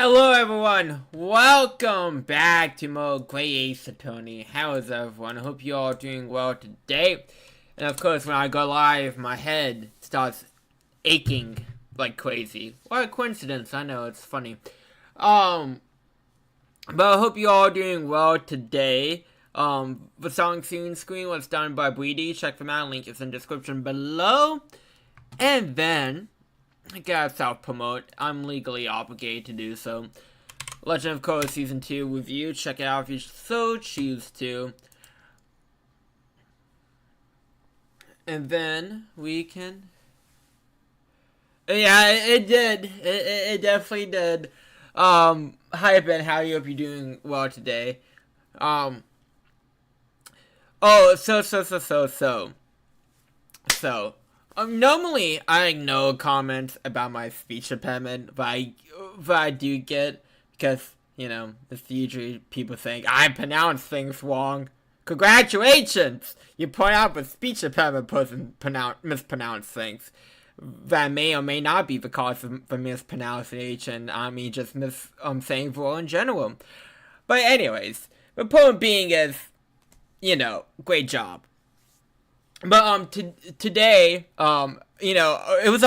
Hello everyone, welcome back to more Great Ace Attorney. How is everyone? I hope you all doing well today. And of course, when I go live, my head starts aching like crazy. What a coincidence, I know, it's funny. But I hope you all doing well today. The song screen was done by Breedy. Check them out, link is in the description below. And then I gotta self-promote. I'm legally obligated to do so. Legend of Korra Season 2 review. Check it out if you so choose to. And then we can... Yeah, it did. It definitely did. Hi Ben, how are you? Hope you're doing well today. Oh, normally I ignore comments about my speech impairment, but I do get, because, you know, it's usually people saying, I pronounce things wrong. Congratulations! You point out the speech impairment person mispronounce things. That may or may not be the cause of the mispronunciation. I mean, just saying the word in general. But anyways, the point being is, you know, great job. But today, you know, I was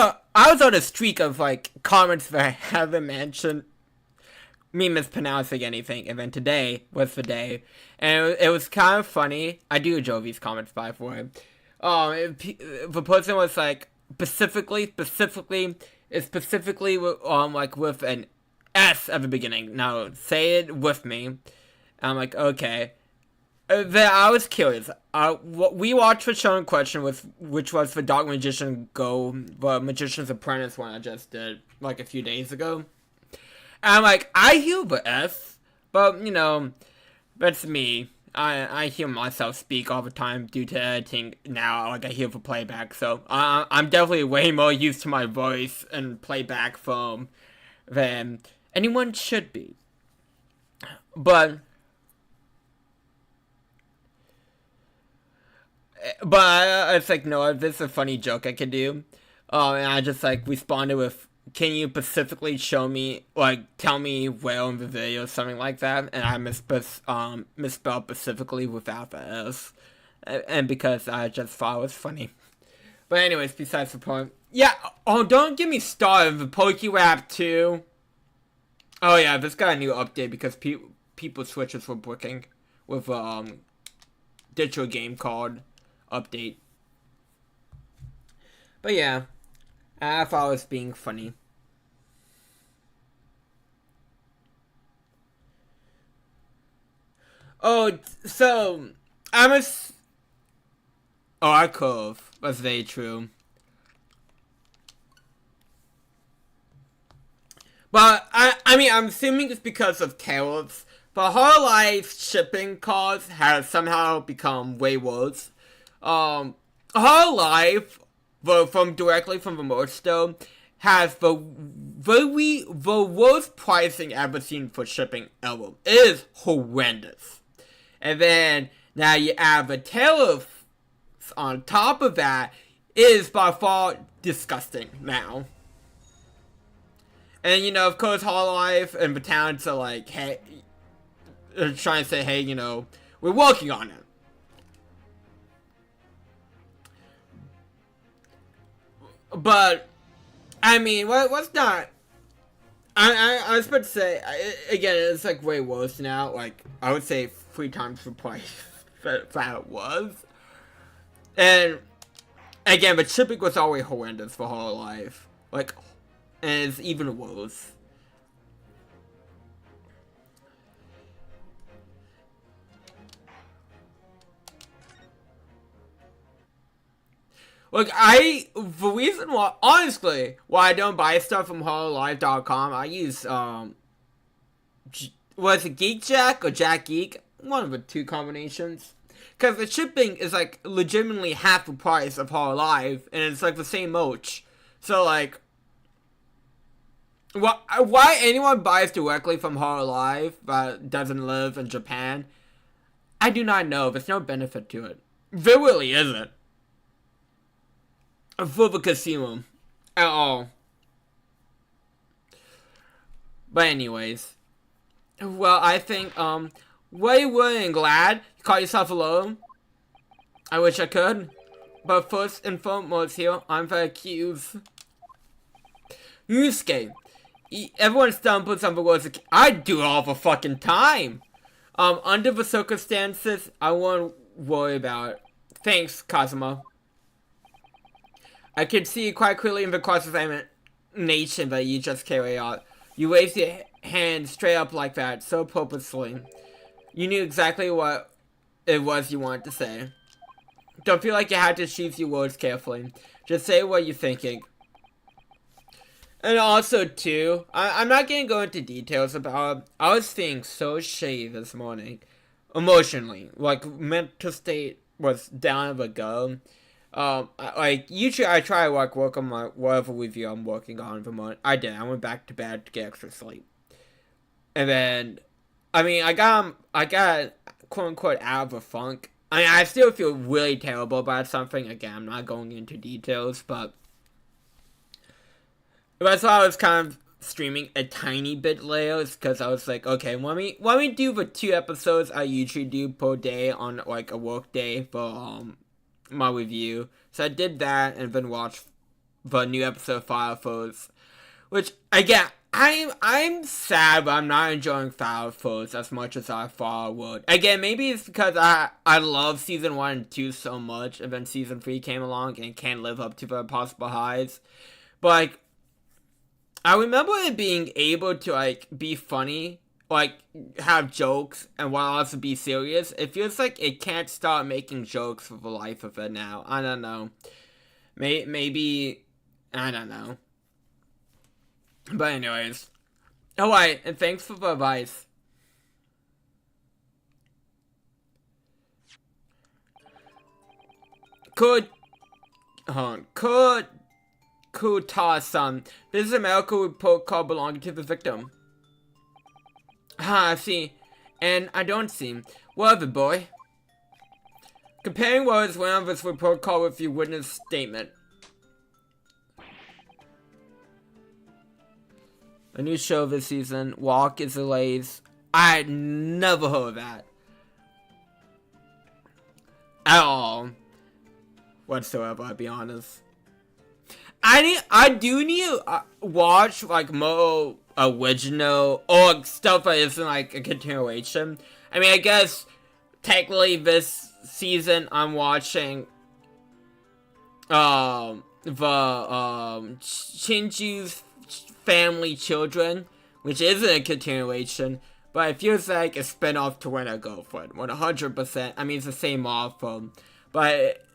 on a streak of like comments that I haven't mentioned me mispronouncing anything, and then today was the day, and it was kind of funny. I do enjoy these comments, by the way. The person was like specifically like with an S at the beginning. Now say it with me. I'm like, okay. Then I was curious. We watched the show in question, which was the Dark Magician Go, the Magician's Apprentice one I just did like a few days ago. And I'm like, I hear the S, but you know, that's me. I hear myself speak all the time due to editing now. Like I hear the playback, so I'm definitely way more used to my voice and playback foam than anyone should be. But it's like, no, this is a funny joke I could do. And I just like responded with, can you specifically show me, like, tell me where in the video or something like that? And I misspelled specifically without the S. And because I just thought it was funny. But anyways, besides the point. Yeah, oh, don't get me started. The PokeRap 2. Oh yeah, this got a new update because people switches were working with digital game called update. But yeah, I thought it was being funny. Oh, so I could've. That's very true. But I mean, I'm assuming it's because of tariffs. But Hololive shipping costs has somehow become way worse. Hololive, directly from the merch store, has the worst pricing ever seen for shipping ever. It is horrendous. And then now you add the tariffs on top of that, it is by far disgusting now. And you know, of course, Hololive and the towns are like, hey, they're trying to say, hey, you know, we're working on it. But I mean, what's not? I was about to say again, it's like way worse now. Like I would say 3 times the price that it was. And again, but shipping was always horrendous for Hololive. Like, and it's even worse. Look, the reason why, honestly, why I don't buy stuff from hololive.com, I use, was it Geek Jack or Jack Geek? One of the two combinations. Because the shipping is, like, legitimately half the price of Hololive, and it's, like, the same merch. So, like, why anyone buys directly from Hololive that doesn't live in Japan, I do not know. There's no benefit to it. There really isn't. For the casino at all. But anyways, well, I think, way willing and glad you call yourself alone. I wish I could. But first and foremost here, I'm the accused. Yusuke. Everyone stumbles on the words. I do it all the fucking time. Under the circumstances, I won't worry about it. Thanks, Kazuma. I can see quite clearly in the cross-examination that you just carry out. You raised your hand straight up like that, so purposely. You knew exactly what it was you wanted to say. Don't feel like you had to choose your words carefully. Just say what you're thinking. And also, too, I'm not gonna go into details about it. I was feeling so shitty this morning. Emotionally. Like, mental state was down the go. Like, usually I try to, like, work on my whatever review I'm working on the morning. I did. I went back to bed to get extra sleep. And then, I mean, I got quote-unquote out of the funk. I mean, I still feel really terrible about something. Again, I'm not going into details, but that's why I was kind of streaming a tiny bit later, because I was like, okay, let me do the 2 episodes I usually do per day on, like, a work day for, my review. So I did that, and then watched the new episode of Fire Force, which, again, I'm sad, but I'm not enjoying Fire Force as much as I thought I would. Again, maybe it's because I love season 1 and 2 so much, and then season 3 came along and can't live up to the possible highs. But, like, I remember it being able to, like, be funny, like, have jokes, and while also be serious. It feels like it can't start making jokes for the life of it now. I don't know. Maybe, I don't know. But anyways. Alright, and thanks for the advice. Kuta-san. This is a medical report card belonging to the victim. I see. And I don't see. Whatever, boy. Comparing words went on this report card with your witness statement. A new show this season, Walk is a Laze. I never heard of that. At all. Whatsoever, I'll be honest. I do need to watch, like, more original, or stuff that isn't, like, a continuation. I mean, I guess, technically this season, I'm watching, Shinju's Family Children, which isn't a continuation, but it feels like a spin-off to When I Girlfriend, 100%. I mean, it's the same author, but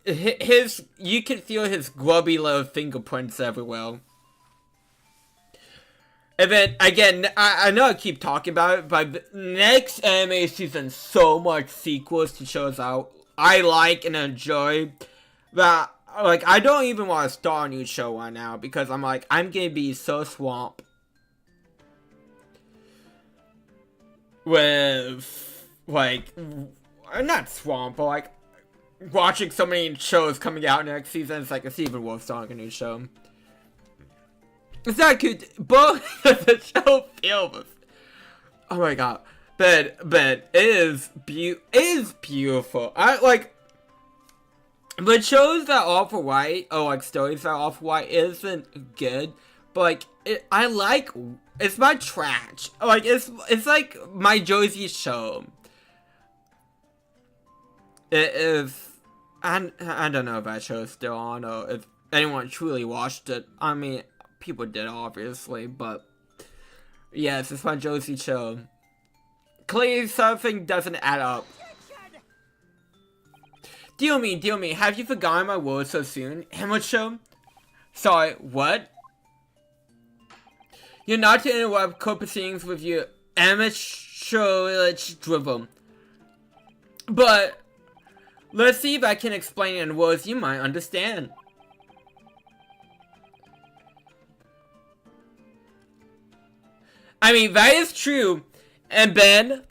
you can feel his grubby little fingerprints everywhere. And then, again, I know I keep talking about it, but the next anime season, so much sequels to shows out I like and enjoy, that, like, I don't even want to start a new show right now, because I'm like, I'm gonna be so swamped with, like, not swamped, but, like, watching so many shows coming out next season. It's like, it's even worth starting a new show. It's not cute, but the show feels, oh my god, but it is beautiful. I like, but shows that offer white, or like stories that offer white, isn't good, but like, it's my trash. Like, it's like my Josie show. It is, I don't know if that show is still on, or if anyone truly watched it. I mean, people did, obviously, but yes, it's my Josie show. Clearly, something doesn't add up. Deal me, have you forgotten my words so soon? Hamacho? Sorry, what? You're not to interrupt court proceedings with your amateurish drivel. But let's see if I can explain it in words you might understand. I mean, that is true. And Ben,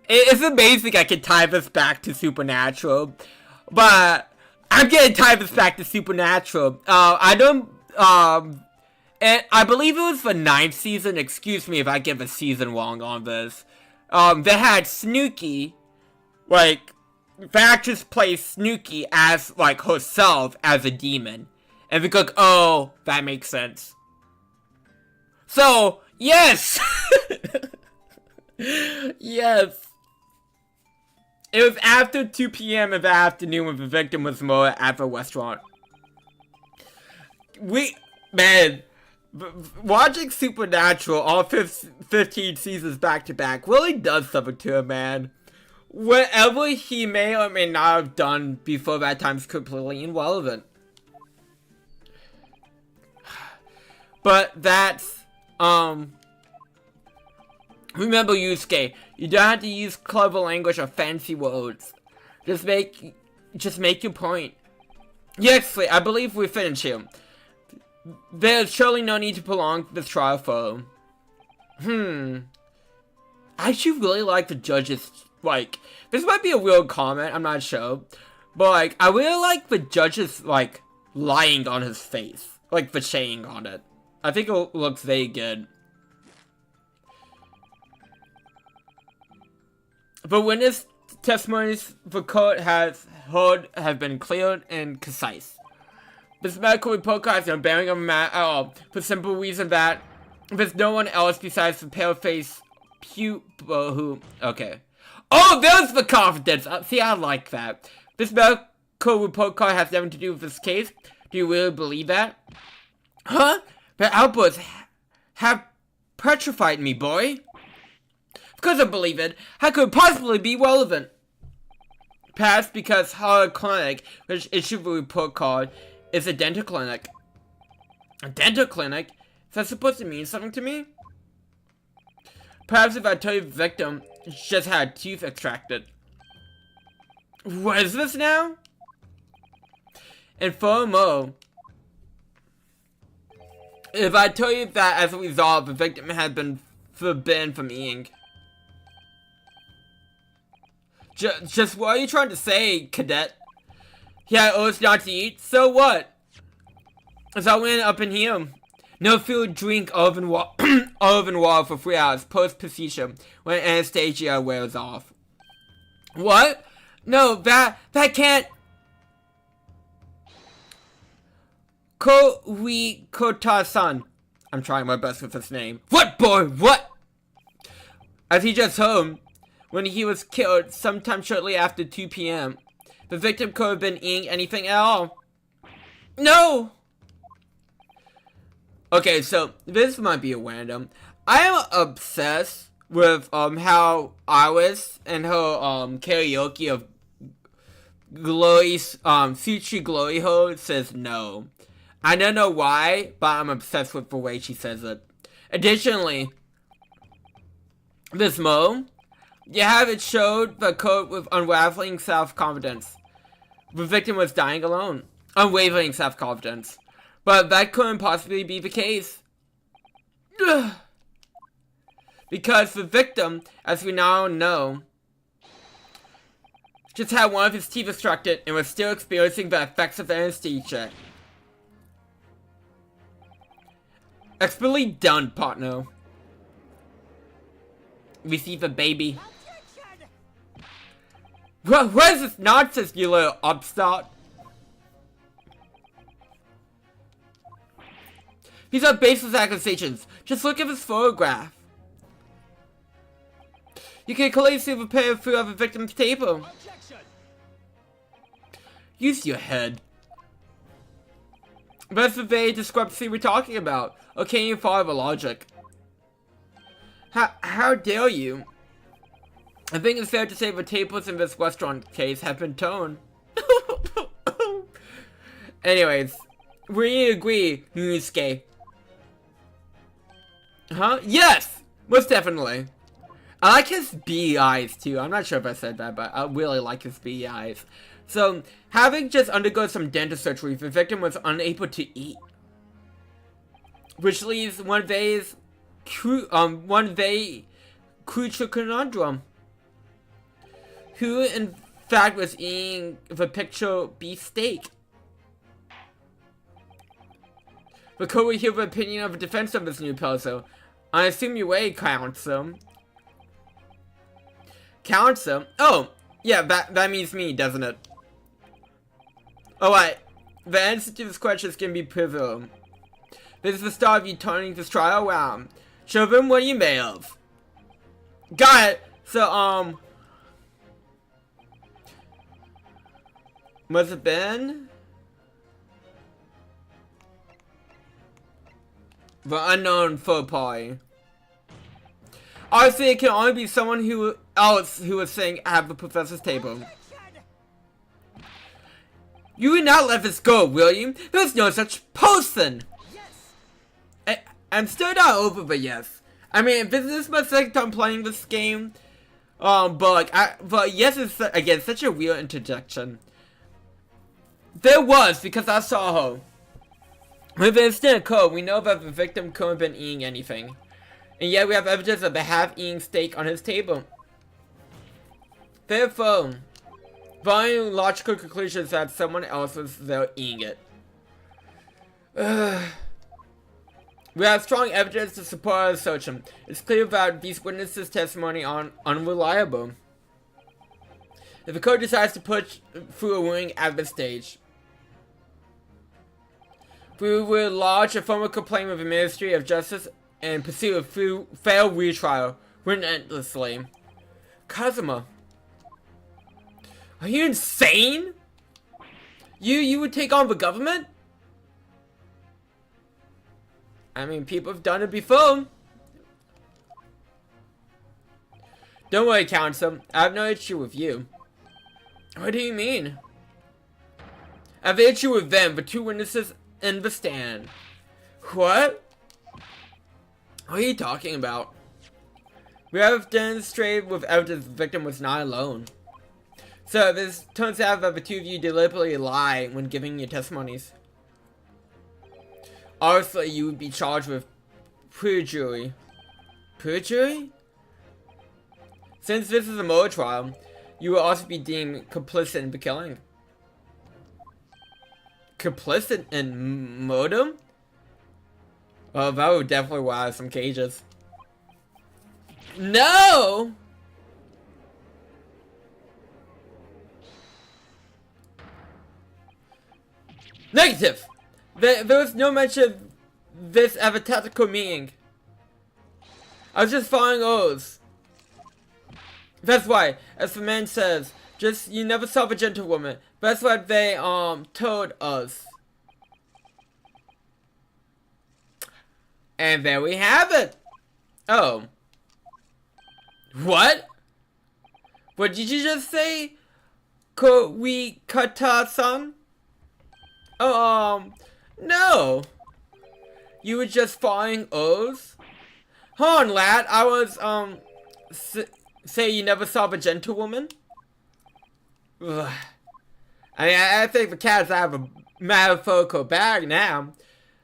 it's amazing I can tie this back to Supernatural. But I'm gonna tie this back to Supernatural. I don't, And I believe it was the 9th season. Excuse me if I give a season wrong on this. They had Snooki, like, the actress plays Snooki as, like, herself as a demon. And we go, oh, that makes sense. So, yes! Yes. It was after 2 p.m. in the afternoon when the victim was murdered at the restaurant. Man, watching Supernatural, all 15 seasons back to back, really does something to a man. Whatever he may or may not have done before that time is completely irrelevant. But that's, remember, Yusuke, you don't have to use clever language or fancy words. Just make your point. Yes, I believe we finished here. There's surely no need to prolong this trial further. I actually really like the judges, like, this might be a weird comment, I'm not sure. But, like, I really like the judges, like, lying on his face. Like, the shading on it. I think it looks very good. The witness testimonies the court has heard have been clear and concise. This medical report card has no bearing on the matter at all, for the simple reason that there's no one else besides the pale-faced pupil who... Okay. Oh, there's the confidence! See, I like that. This medical report card has nothing to do with this case. Do you really believe that? Huh? The outbursts have petrified me, boy. Of course I believe it. How could it possibly be relevant? Perhaps because her clinic, which issued the report card, is a dental clinic. A dental clinic? Is that supposed to mean something to me? Perhaps if I tell you the victim just had teeth extracted. What is this now? And furthermore, if I tell you that as a result, the victim had been forbidden from eating. Just what are you trying to say, cadet? Yeah, orders not to eat? So what? So I went up in here. No food, drink, oven water for 3 hours, post-procedure, when anesthesia wears off. What? No, that can't... Kota-san. I'm trying my best with his name. What, boy? What? As he just heard, when he was killed sometime shortly after 2 p.m., the victim could have been eating anything at all. No! Okay, so this might be a random. I am obsessed with how Iris and her karaoke of Glory's Sushi Glory Hole says no. I don't know why, but I'm obsessed with the way she says it. Additionally, this Mo, you have it showed the code with unraveling self-confidence. The victim was dying alone. Unwavering self-confidence. But that couldn't possibly be the case. Because the victim, as we now know, just had one of his teeth extracted and was still experiencing the effects of anesthesia. Expertly done, partner. We see the baby. What is this nonsense, you little upstart? These are baseless accusations. Just look at this photograph. You can clearly see the pair of food of the victim's table. Use your head. That's the very discrepancy we're talking about. Or can you follow the logic? How dare you? I think it's fair to say the tables in this restaurant case have been toned. Anyways, we agree, Yusuke. Huh? Yes! Most definitely. I like his bee eyes too. I'm not sure if I said that, but I really like his bee eyes. So, having just undergone some dental surgery, the victim was unable to eat. Which leaves one very crucial conundrum. Who in fact was eating the picture beef steak? The court will hear the opinion of a defense of this new puzzle. I assume you wait, counsel. Counsel? Oh, yeah, that means me, doesn't it? Alright, the answer to this question is gonna be pivotal. This is the start of you turning this trial around. Show them what you made of. Got it! So, must have been the unknown third party. Obviously, it can only be someone who was saying at the professor's table. You would not let this go, will you? There's no such person. Yes. I'm still not over the yes. I mean, this is my second time playing this game. But yes is again such a weird interjection. There was, because I saw her. With the instant code, we know that the victim couldn't have been eating anything. And yet we have evidence of the half-eaten steak on his table. Therefore, drawing logical conclusions that someone else was there eating it. We have strong evidence to support our assertion. It's clear that these witnesses' testimony are unreliable. If the court decides to push through a ruling at this stage, we will lodge a formal complaint with the Ministry of Justice and pursue a fair retrial relentlessly. Kazuma, are you insane? You would take on the government? I mean, people have done it before. Don't worry, counsel. I have no issue with you. What do you mean? I have an issue with them, the two witnesses in the stand. What? What are you talking about? We have demonstrated with evidence the victim was not alone. So this turns out that the two of you deliberately lie when giving your testimonies. Obviously, you would be charged with perjury. Perjury? Since this is a murder trial, you will also be deemed complicit in the killing. Complicit in murder? Oh, that would definitely wow some cages. No! Negative! There was no mention of this at a tactical meeting. I was just following orders. That's why, as the man says, you never saw a gentlewoman. That's what they told us. And there we have it. Oh. What? What did you just say? Kata-san? Oh, no. You were just following orders? Hold on, lad. I was, say you never saw a gentlewoman? Ugh. I mean, I think the cat's out of a metaphorical bag now.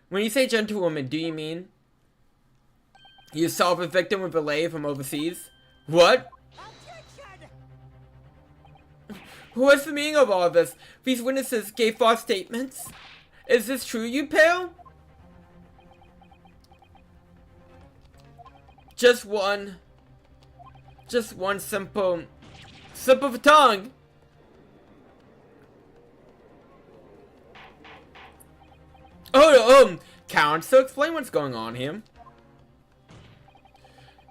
When you say gentlewoman, do you mean you saw the victim with a lay from overseas? What? What's the meaning of all of this? These witnesses gave false statements. Is this true, you pale? Just one simple slip of a tongue. Oh, counsel, explain what's going on here.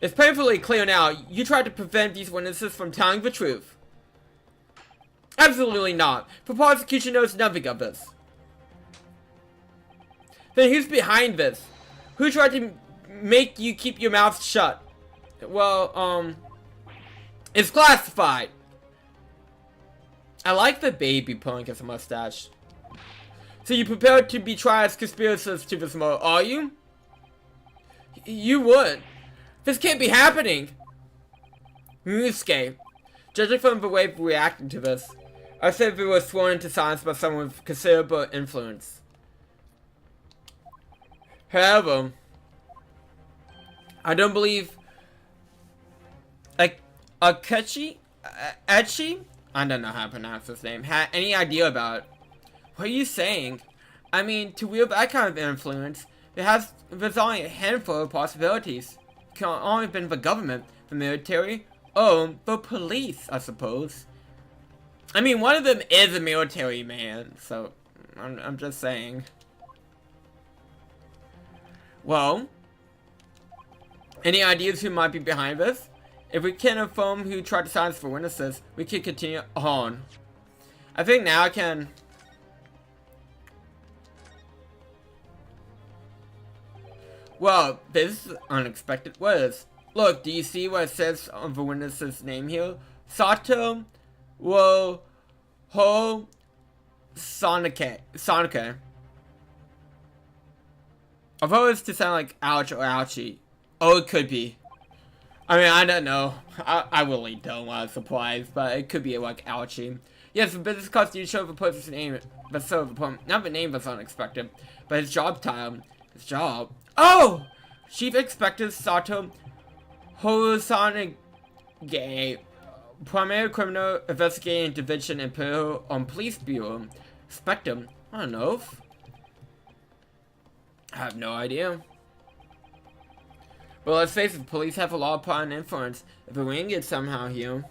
It's painfully clear now. You tried to prevent these witnesses from telling the truth. Absolutely not. The prosecution knows nothing of this. Then who's behind this? Who tried to make you keep your mouth shut? Well, it's classified. I like the baby pulling his mustache. So you prepared to be tried as conspirators to this murder, are you? You would. This can't be happening. Musuke. Judging from the way we're reacting to this, I said we were sworn into silence by someone with considerable influence. However, I don't believe Akechi? I don't know how to pronounce his name, had any idea about it. What are you saying? I mean, to wield that kind of influence, there's only a handful of possibilities. It can only have been the government, the military, or the police, I suppose. I mean, one of them is a military man, so I'm just saying. Well, any ideas who might be behind this? If we can inform who tried to silence for witnesses, we can continue on. I think now I can. Well, this is unexpected. What is? Look, do you see what it says on the witness's name here? Sato wo ho Sonike. Although it's to sound like ouch or ouchie. Oh, it could be. I mean, I don't know. I really don't want to surprise, but it could be like ouchie. Yes, the business cards do show the person's name, but so the point. Not the name was unexpected, but his job title. His job. Oh! Chief Inspector Sato Hosanage, Primary Criminal Investigating Division Imperial Police Bureau. Spectrum. I don't know. I have no idea. But let's face it, the police have a lot of power and influence. If we wing it somehow here.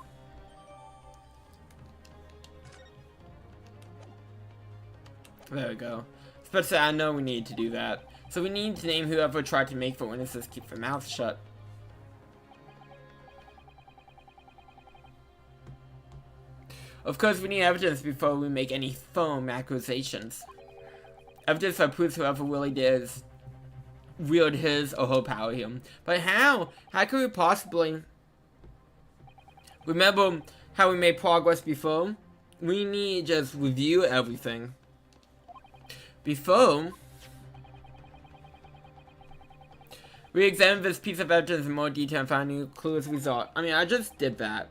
There we go. Especially, I know we need to do that. So we need to name whoever tried to make the witnesses keep their mouths shut. Of course, we need evidence before we make any firm accusations. Evidence that proves whoever really did wield his or her power here. But how? How could we possibly... Remember how we made progress before? We need to just review everything. Before... we examined this piece of evidence in more detail and found new clues result. I mean, I just did that.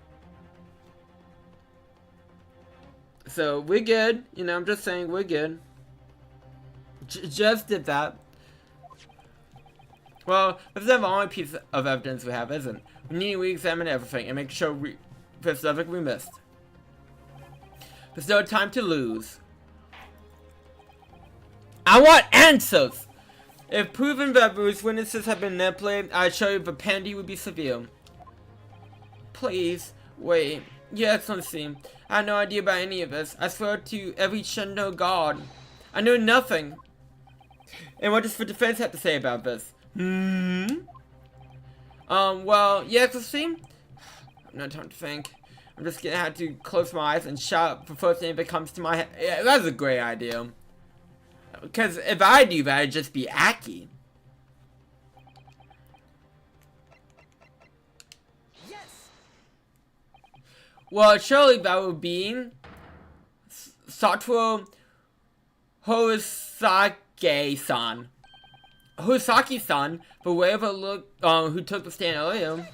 So, we're good. You know, I'm just saying, we're good. Just did that. Well, that's not the only piece of evidence we have, isn't it? We need to re-examine everything and make sure there's nothing we missed. There's no time to lose. I want answers! If proven that those witnesses have been manipulated, I assure you the penalty would be severe. Please, wait. Your Excellency, I have no idea about any of this. I swear to every Shindo god. I know nothing. And what does the defense have to say about this? Well, Your Excellency, I have no time to think. I'm just gonna have to close my eyes and shout the first name that comes to my head. Yeah, that's a great idea. Because if I do that, it'd just be Aki. Yes. Well, surely that would be Satoru Hosaki-san. Hosaki-san, but whoever who took the stand earlier.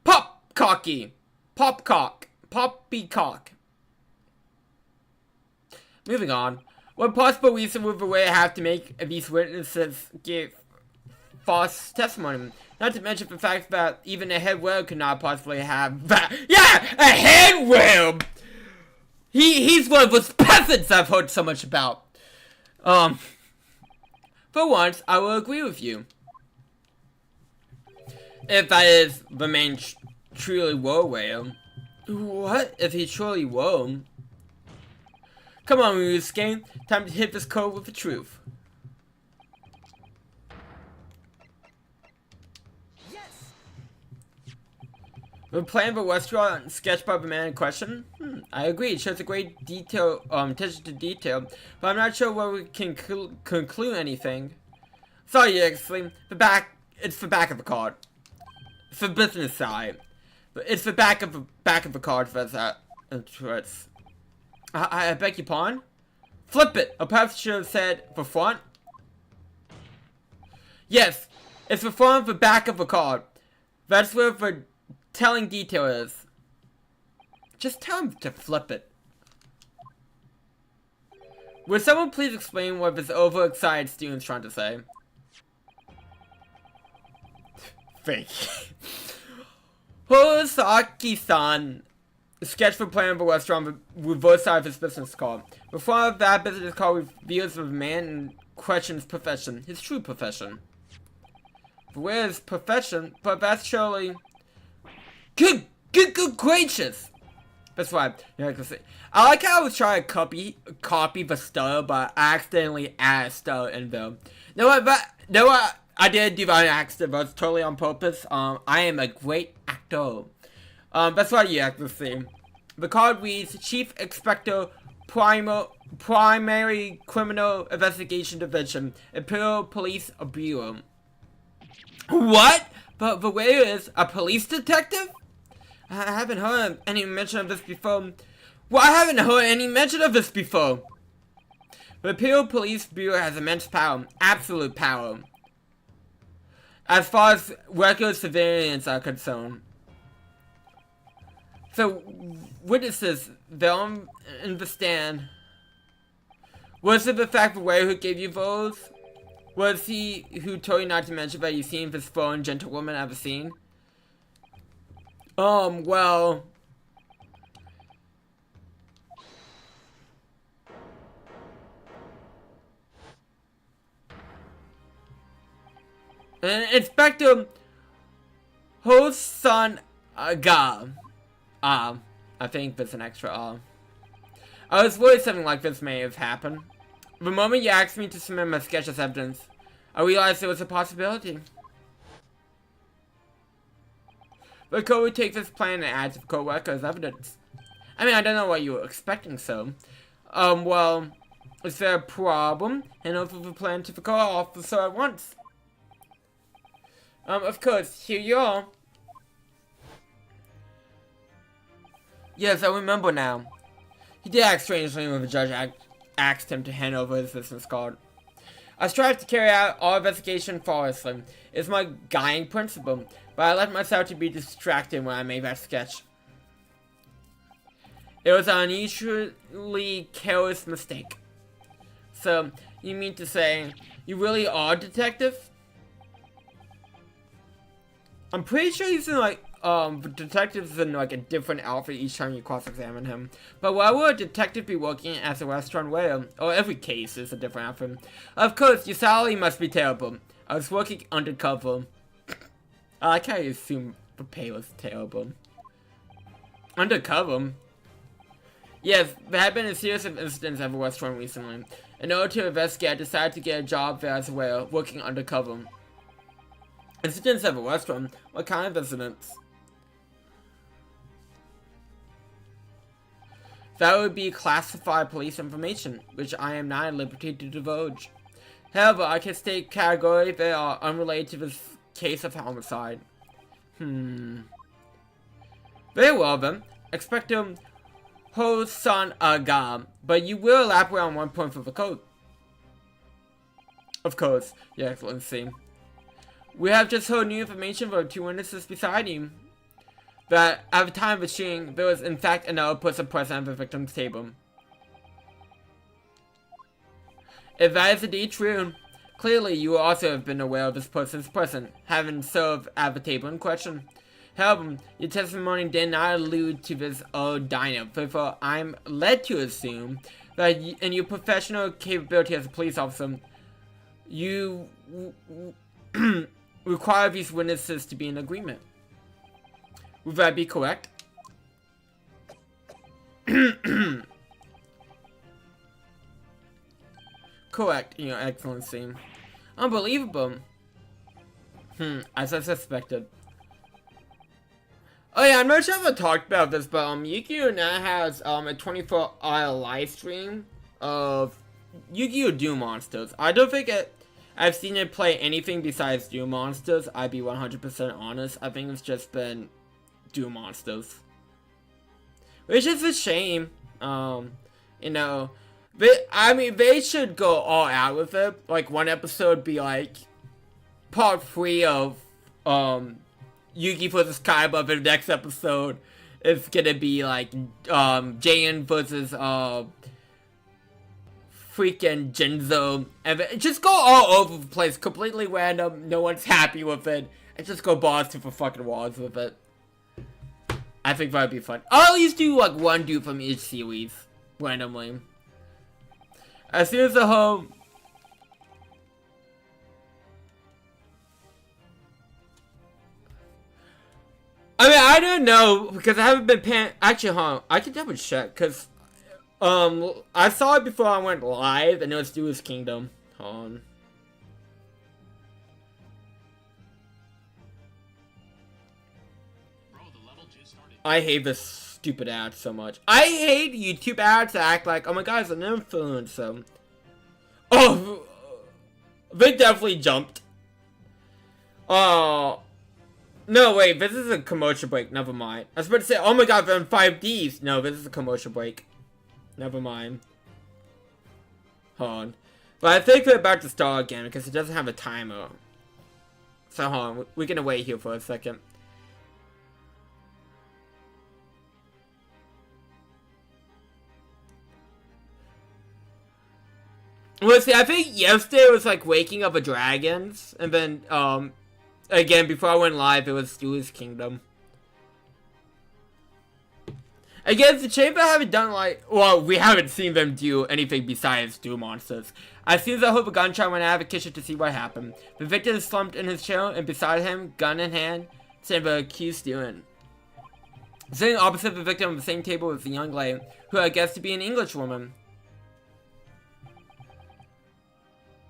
Popcocky! Popcock! Poppycock. Moving on. What possible reason would the way have to make these witnesses give false testimony? Not to mention the fact that even a head whale could not possibly have that. Yeah! A head whale! He's one of those peasants I've heard so much about. For once, I will agree with you. If that is the main truly were whale. What? If he truly were? Come on, Ryusuke. Time to hit this code with the truth. Yes. The plan of a restaurant sketched by the man in question? I agree. It shows a great detail, attention to detail, but I'm not sure where we can conclude anything. Sorry, actually, it's the back of the card. It's the business side. It's the back of the card for that. I beg your pardon? Flip it! Or perhaps should have said the front? Yes, it's the front of the back of the card. That's where the telling detail is. Just tell him to flip it. Would someone please explain what this overexcited student's trying to say? Fake. Hosaki-san sketch for plan of a restaurant with both sides of his business card. Before that business card reveals of a man and questions profession, his true profession. But where is profession? But that's surely... Good gracious! That's why, I like how I was trying to copy the stutter, but I accidentally added stutter in there. No, what? I didn't do that on accident, but it's totally on purpose. I am a great actor. That's why you have to see. The card reads Chief Inspector Primary Criminal Investigation Division, Imperial Police Bureau. What? But the way is a police detective? I haven't heard any mention of this before. Well, I haven't heard any mention of this before. The Imperial Police Bureau has immense power, absolute power, as far as regular civilians are concerned. So, witnesses, they'll understand. Was it the fact the way who gave you those? Was he who told you not to mention that you seen this foreign gentlewoman at the scene? Well... Inspector Hosan Aga. I think there's an extra I was worried something like this may have happened. The moment you asked me to submit my sketch as evidence, I realized there was a possibility. The code would take this plan and add to the code record as evidence. I mean, I don't know what you were expecting, so. Well, is there a problem? Hand over the plan to the code officer at once. Of course, here you are. Yes, I remember now. He did act strangely when the judge asked him to hand over his business card. I strive to carry out all investigation flawlessly. It's my guiding principle, but I let myself to be distracted when I made that sketch. It was an unusually careless mistake. So, you mean to say, you really are a detective? I'm pretty sure he's in like, the detective's in like a different outfit each time you cross-examine him. But why would a detective be working as a restaurant waiter? Or every case is a different outfit. Of course, your salary must be terrible. I was working undercover. I like how you assume the pay was terrible. Undercover? Yes, there have been a series of incidents at the restaurant recently. In order to investigate, I decided to get a job there as a waiter, working undercover. Incidents at the restaurant? What kind of incidents? That would be classified police information, which I am not at liberty to divulge. However, I can state categories that are unrelated to this case of homicide. Very well then. Inspector Hosan Aga, but you will elaborate on one point for the code. Of course, Your Excellency. We have just heard new information from 2 witnesses beside you. That at the time of the shooting, there was in fact another person present at the victim's table. If that is indeed true, clearly you will also have been aware of this person's presence, having served at the table in question. However, your testimony did not allude to this old diner, therefore I'm led to assume that in your professional capability as a police officer, you require these witnesses to be in agreement. Would that be correct? Correct, Your Excellency. Unbelievable. As I suspected. Oh yeah, I'm not sure if I talked about this, but Yu-Gi-Oh! Now has a 24-hour live stream of Yu-Gi-Oh! Duel Monsters. I don't think I've seen it play anything besides Duel Monsters. I'd be 100% honest. I think it's just been Duel Monsters, which is a shame. You know, they should go all out with it. Like one episode be like part 3 of Yugi vs Kaiba. The next episode is gonna be like Jin versus freaking Jinzo, and just go all over the place, completely random. No one's happy with it, and just go balls to the fucking walls with it. I think that'd be fun. I'll at least do like one dude from each series randomly. As soon as the whole I mean, I don't know because I haven't been paying. Actually, hold on, I can double check because I saw it before I went live, and it was Duel's Kingdom. Hold on. I hate this stupid ad so much. I hate YouTube ads that act like, oh my god, it's an influencer. Oh, they definitely jumped. Oh. No, wait, this is a commercial break. Never mind. I was about to say, oh my god, they're in 5Ds. No, this is a commercial break. Never mind. Hold on. But I think we're about to start again because it doesn't have a timer. So hold on, we're gonna wait here for a second. Well, see, I think yesterday was like waking up a dragons, and then, again, before I went live, it was Duel's Kingdom. Again, it's a shame I haven't done, like, well, we haven't seen them do anything besides Duel monsters. As soon as I heard a gunshot, went out of the kitchen to see what happened. The victim is slumped in his chair, and beside him, gun in hand, sitting the accused student. Sitting opposite the victim on the same table was a young lady, who I guess to be an English woman.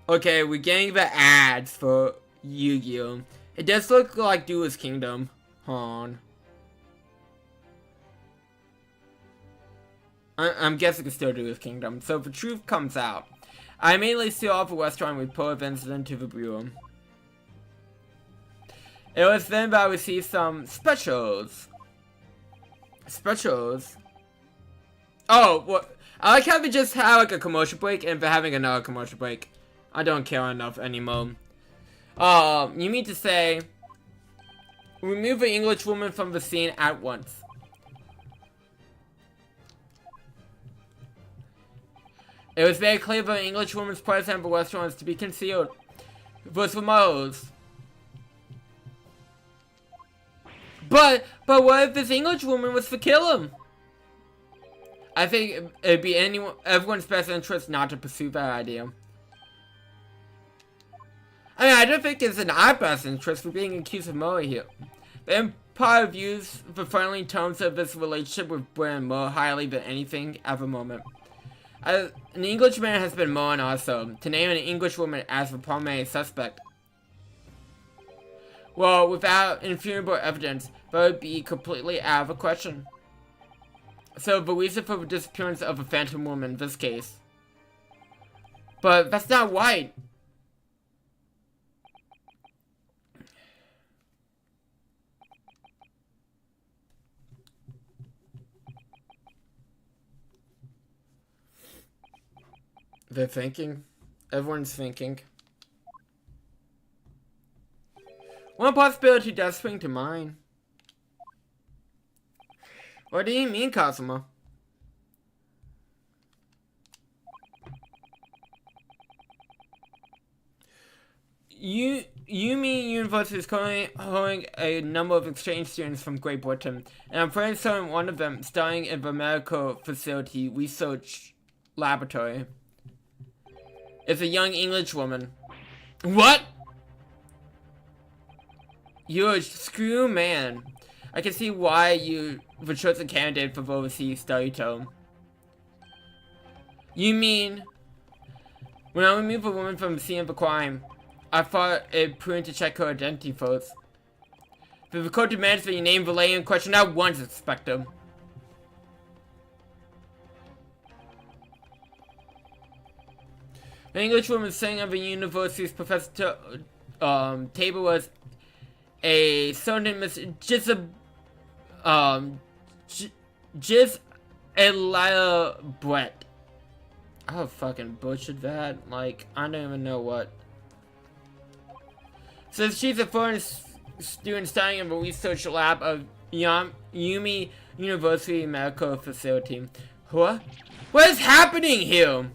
Okay, we're getting the ads for Yu-Gi-Oh! It does look like Duel's Kingdom. Hold on. I'm guessing it's still Duel's Kingdom. So if the truth comes out, I immediately seal off a restaurant and report the incident to the bureau. It was then that I received some specials. Specials? Oh, what? I like how they just have like a commercial break and they're having another commercial break. I don't care enough anymore. You mean to say, remove the English woman from the scene at once. It was very clear that the English woman's presence at the restaurant was to be concealed. Was remote. But what if this English woman was to kill him? I think it'd be everyone's best interest not to pursue that idea. I mean, I don't think it's in our best interest for being accused of murder here. The Empire views the friendly terms of this relationship with Britain more highly than anything at the moment. An Englishman has been murdered also. To name an Englishwoman as the primary suspect, well, without infallible evidence, that would be completely out of the question. So the reason for the disappearance of a phantom woman in this case. But that's not right. They're thinking. Everyone's thinking. One possibility does spring to mind. What do you mean, Cosmo? You mean University is currently holding a number of exchange students from Great Britain, and I'm pretty certain one of them studying in the medical facility research laboratory. It's a young English woman. What? You're a screw man. I can see why you were chosen candidate for the overseas study tour. You mean, when I removed a woman from the scene of the crime, I thought it prudent to check her identity first. The court demands that you name the lady in question at once, Inspector. The English woman sitting at the university's professor table was a certain Miss Elida Brett. I fucking butchered that. Like, I don't even know what. Says she's a foreign student studying in the research lab of Yumi University Medical Facility. What? What is happening here?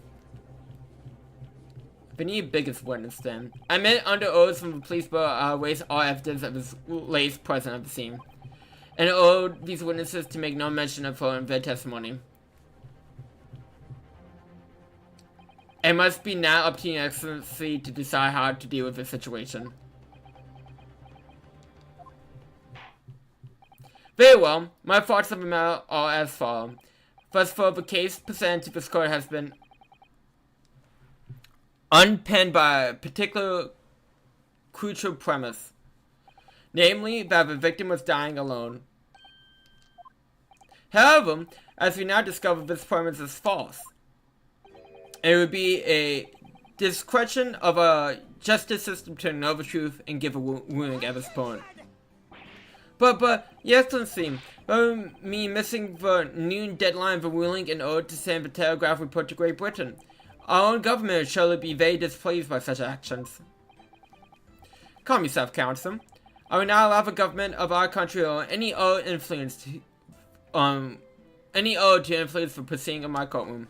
We need biggest witness then. I meant under oath from the police bureau raised all evidence of his lace present at the scene. and owed these witnesses to make no mention of her in their testimony. It must be now up to your excellency to decide how to deal with the situation. Very well, my thoughts on the matter are as follows. Thus far, the case presented to this court has been unpinned by a particular crucial premise, namely that the victim was dying alone. However, as we now discover, this premise is false. It would be a discretion of a justice system to know the truth and give a ruling at this point. But, Your Excellency, me missing the noon deadline for ruling and owed to send the telegraph report to Great Britain. Our own government would surely be very displeased by such actions. Calm yourself, Counsel. I will not allow the government of our country or any owed to influence the proceeding of my courtroom.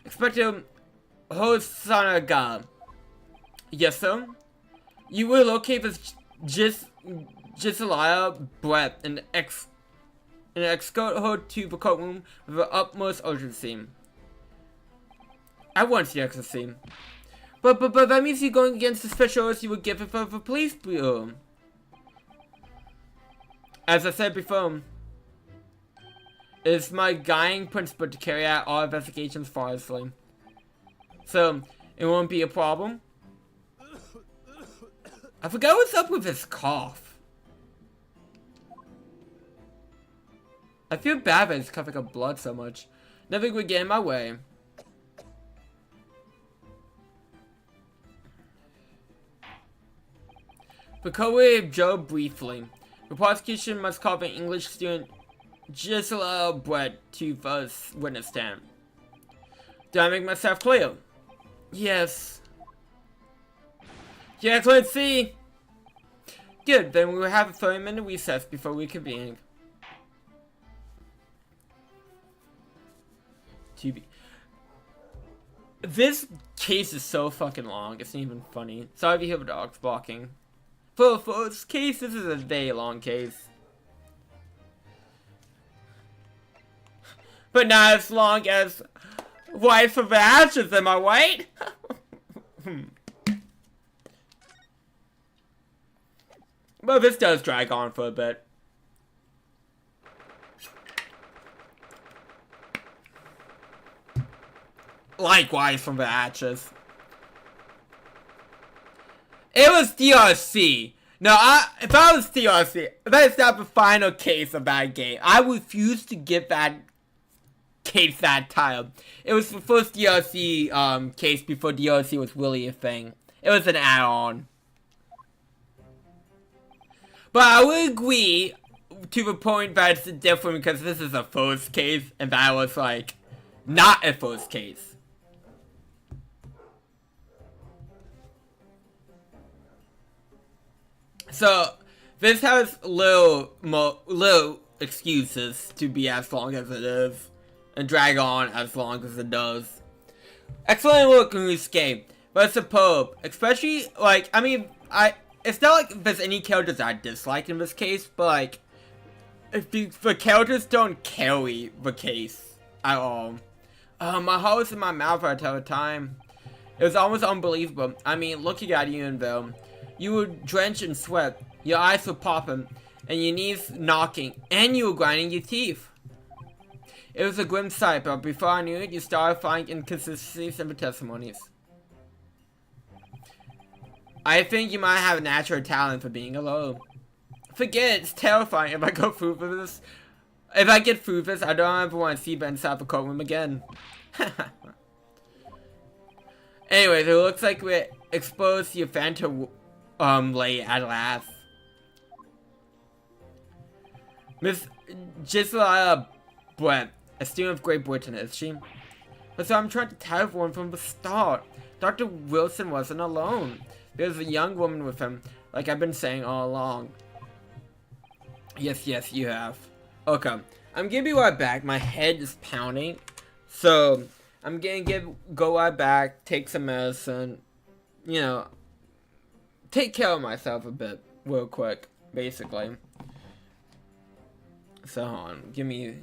Inspector Hosanaga. Yes, sir? You will locate this Giselaya Brett and escort her to the courtroom with the utmost urgency. At once, Your Excellency. But that means you're going against the special orders you were given for the police bureau. As I said before, it is my guiding principle to carry out all investigations flawlessly. So, it won't be a problem. I forgot what's up with this cough. I feel bad that it's coughing up blood so much. Nothing would get in my way. The co-wave Joe briefly. The prosecution must call the English student Gisela Brett to the witness stand. Did I make myself clear? Yes. Yes, let's see. Good, then we will have a 30-minute recess before we convene. This case is so fucking long, it's not even funny. Sorry if you hear the dogs barking. For this case, this is a very long case. But not as long as Wife of Ashes, am I right? But this does drag on for a bit. Likewise from the Ashes. It was DRC. No, if I was DRC, that is not the final case of that game. I refuse to give that case that title. It was the first DRC case before DRC was really a thing. It was an add-on. But I would agree to the point that it's different because this is a first case and that was like not a first case. So this has little excuses to be as long as it is and drag on as long as it does. Excellent work in this game, but it's superb. Especially like it's not like there's any characters I dislike in this case, but like if the characters don't carry the case at all. My heart was in my mouth at the time. It was almost unbelievable. I mean, looking at you in film. You were drenched in sweat, your eyes were popping, and your knees knocking, and you were grinding your teeth. It was a grim sight, but before I knew it, you started finding inconsistencies in the testimonies. I think you might have a natural talent for being alone. Forget it, it's terrifying if I go through this. If I get through this, I don't ever want to see Ben inside the courtroom again. Anyways, it looks like we're exposed to your phantom lay at last. Miss Gisela Brett, a student of Great Britain, is she? But so I'm trying to tell everyone from the start. Dr. Wilson wasn't alone. There's a young woman with him, like I've been saying all along. Yes, you have. Okay, I'm gonna be right back. My head is pounding. So, I'm gonna go right back, take some medicine, you know, take care of myself a bit, real quick, basically. So hold on, give me.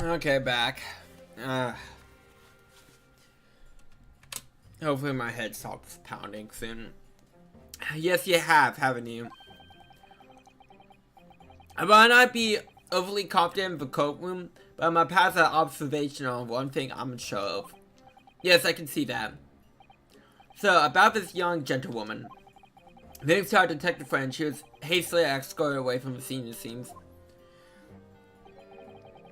Okay, back. Hopefully my head stops pounding soon. Yes, you have, haven't you? I might not be overly confident in the courtroom, but I'm gonna pass an observation on one thing I'm sure of. Yes, I can see that. So, about this young gentlewoman. Thanks to our detective friend, she was hastily escorted away from the scene, it seems.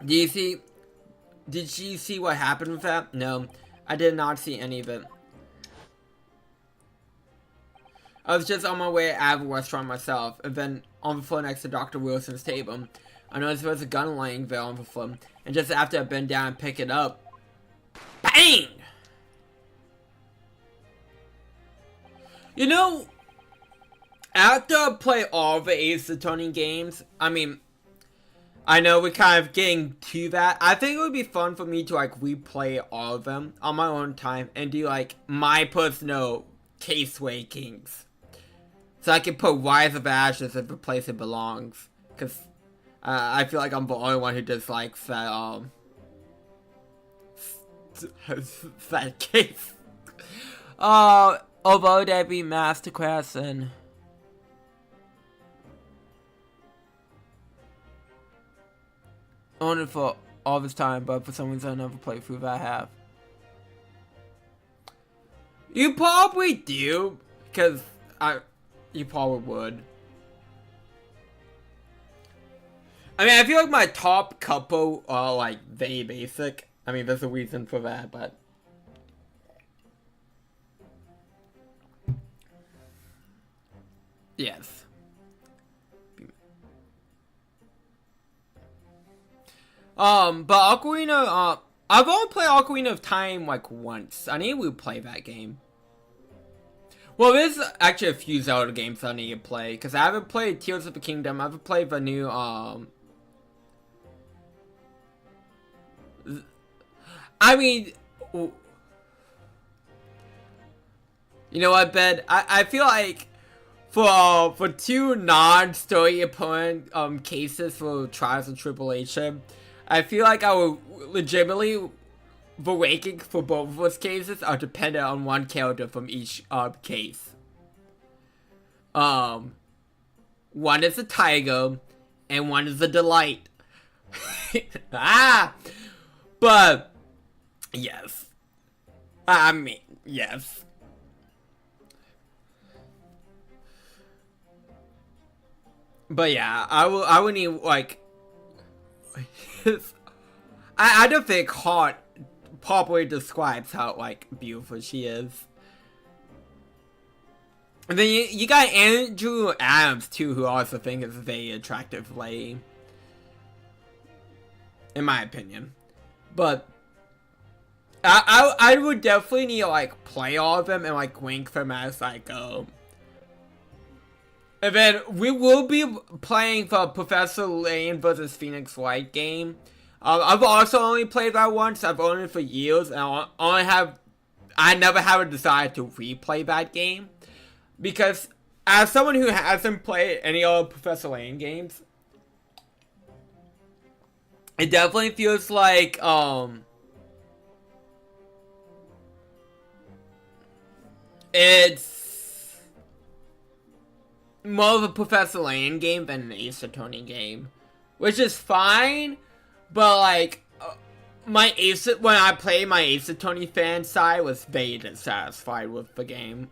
Did she see what happened with that? No, I did not see any of it. I was just on my way out of the restaurant myself, and then on the floor next to Dr. Wilson's table, I noticed there was a gun laying there on the floor, and just after I bent down and picked it up, BANG! You know, after I play all the Ace Attorney games, I know we're kind of getting to that. I think it would be fun for me to like replay all of them on my own time and do like my personal case rankings. So I can put Rise of Ashes in the place it belongs. Because I feel like I'm the only one who dislikes that, that case. Although there be Masterclass and... owned it for all this time, but for some reason I never played through that I have. You probably do, because you probably would. I mean, I feel like my top couple are like very basic. I mean, there's a reason for that, but yes. But Ocarina, I've only played Ocarina of Time like once. I need to play that game. Well, there's actually a few Zelda games I need to play, because I haven't played Tears of the Kingdom. I haven't played the new, I mean, you know what, Ben? I feel like for two non-story opponent cases for Trials and Tribulation, I feel like I would legitimately, the rankings for both of those cases are dependent on one character from each case. One is a tiger, and one is a delight. But yes, I mean yes. But yeah, I would need like. I don't think Hot properly describes how like beautiful she is. And then you got Andrew Adams too, who I also think is a very attractive lady, in my opinion. But I would definitely need to like play all of them and like rank them as I go. And then we will be playing the Professor Layton vs. Phoenix Wright game I've also only played that once. I've owned it for years, and I never have a desire to replay that game. Because, as someone who hasn't played any other Professor Layton games, it definitely feels like, it's more of a Professor Layton game than an Ace Attorney game. Which is fine, but like, when I played, my Ace Attorney fan side was very dissatisfied with the game.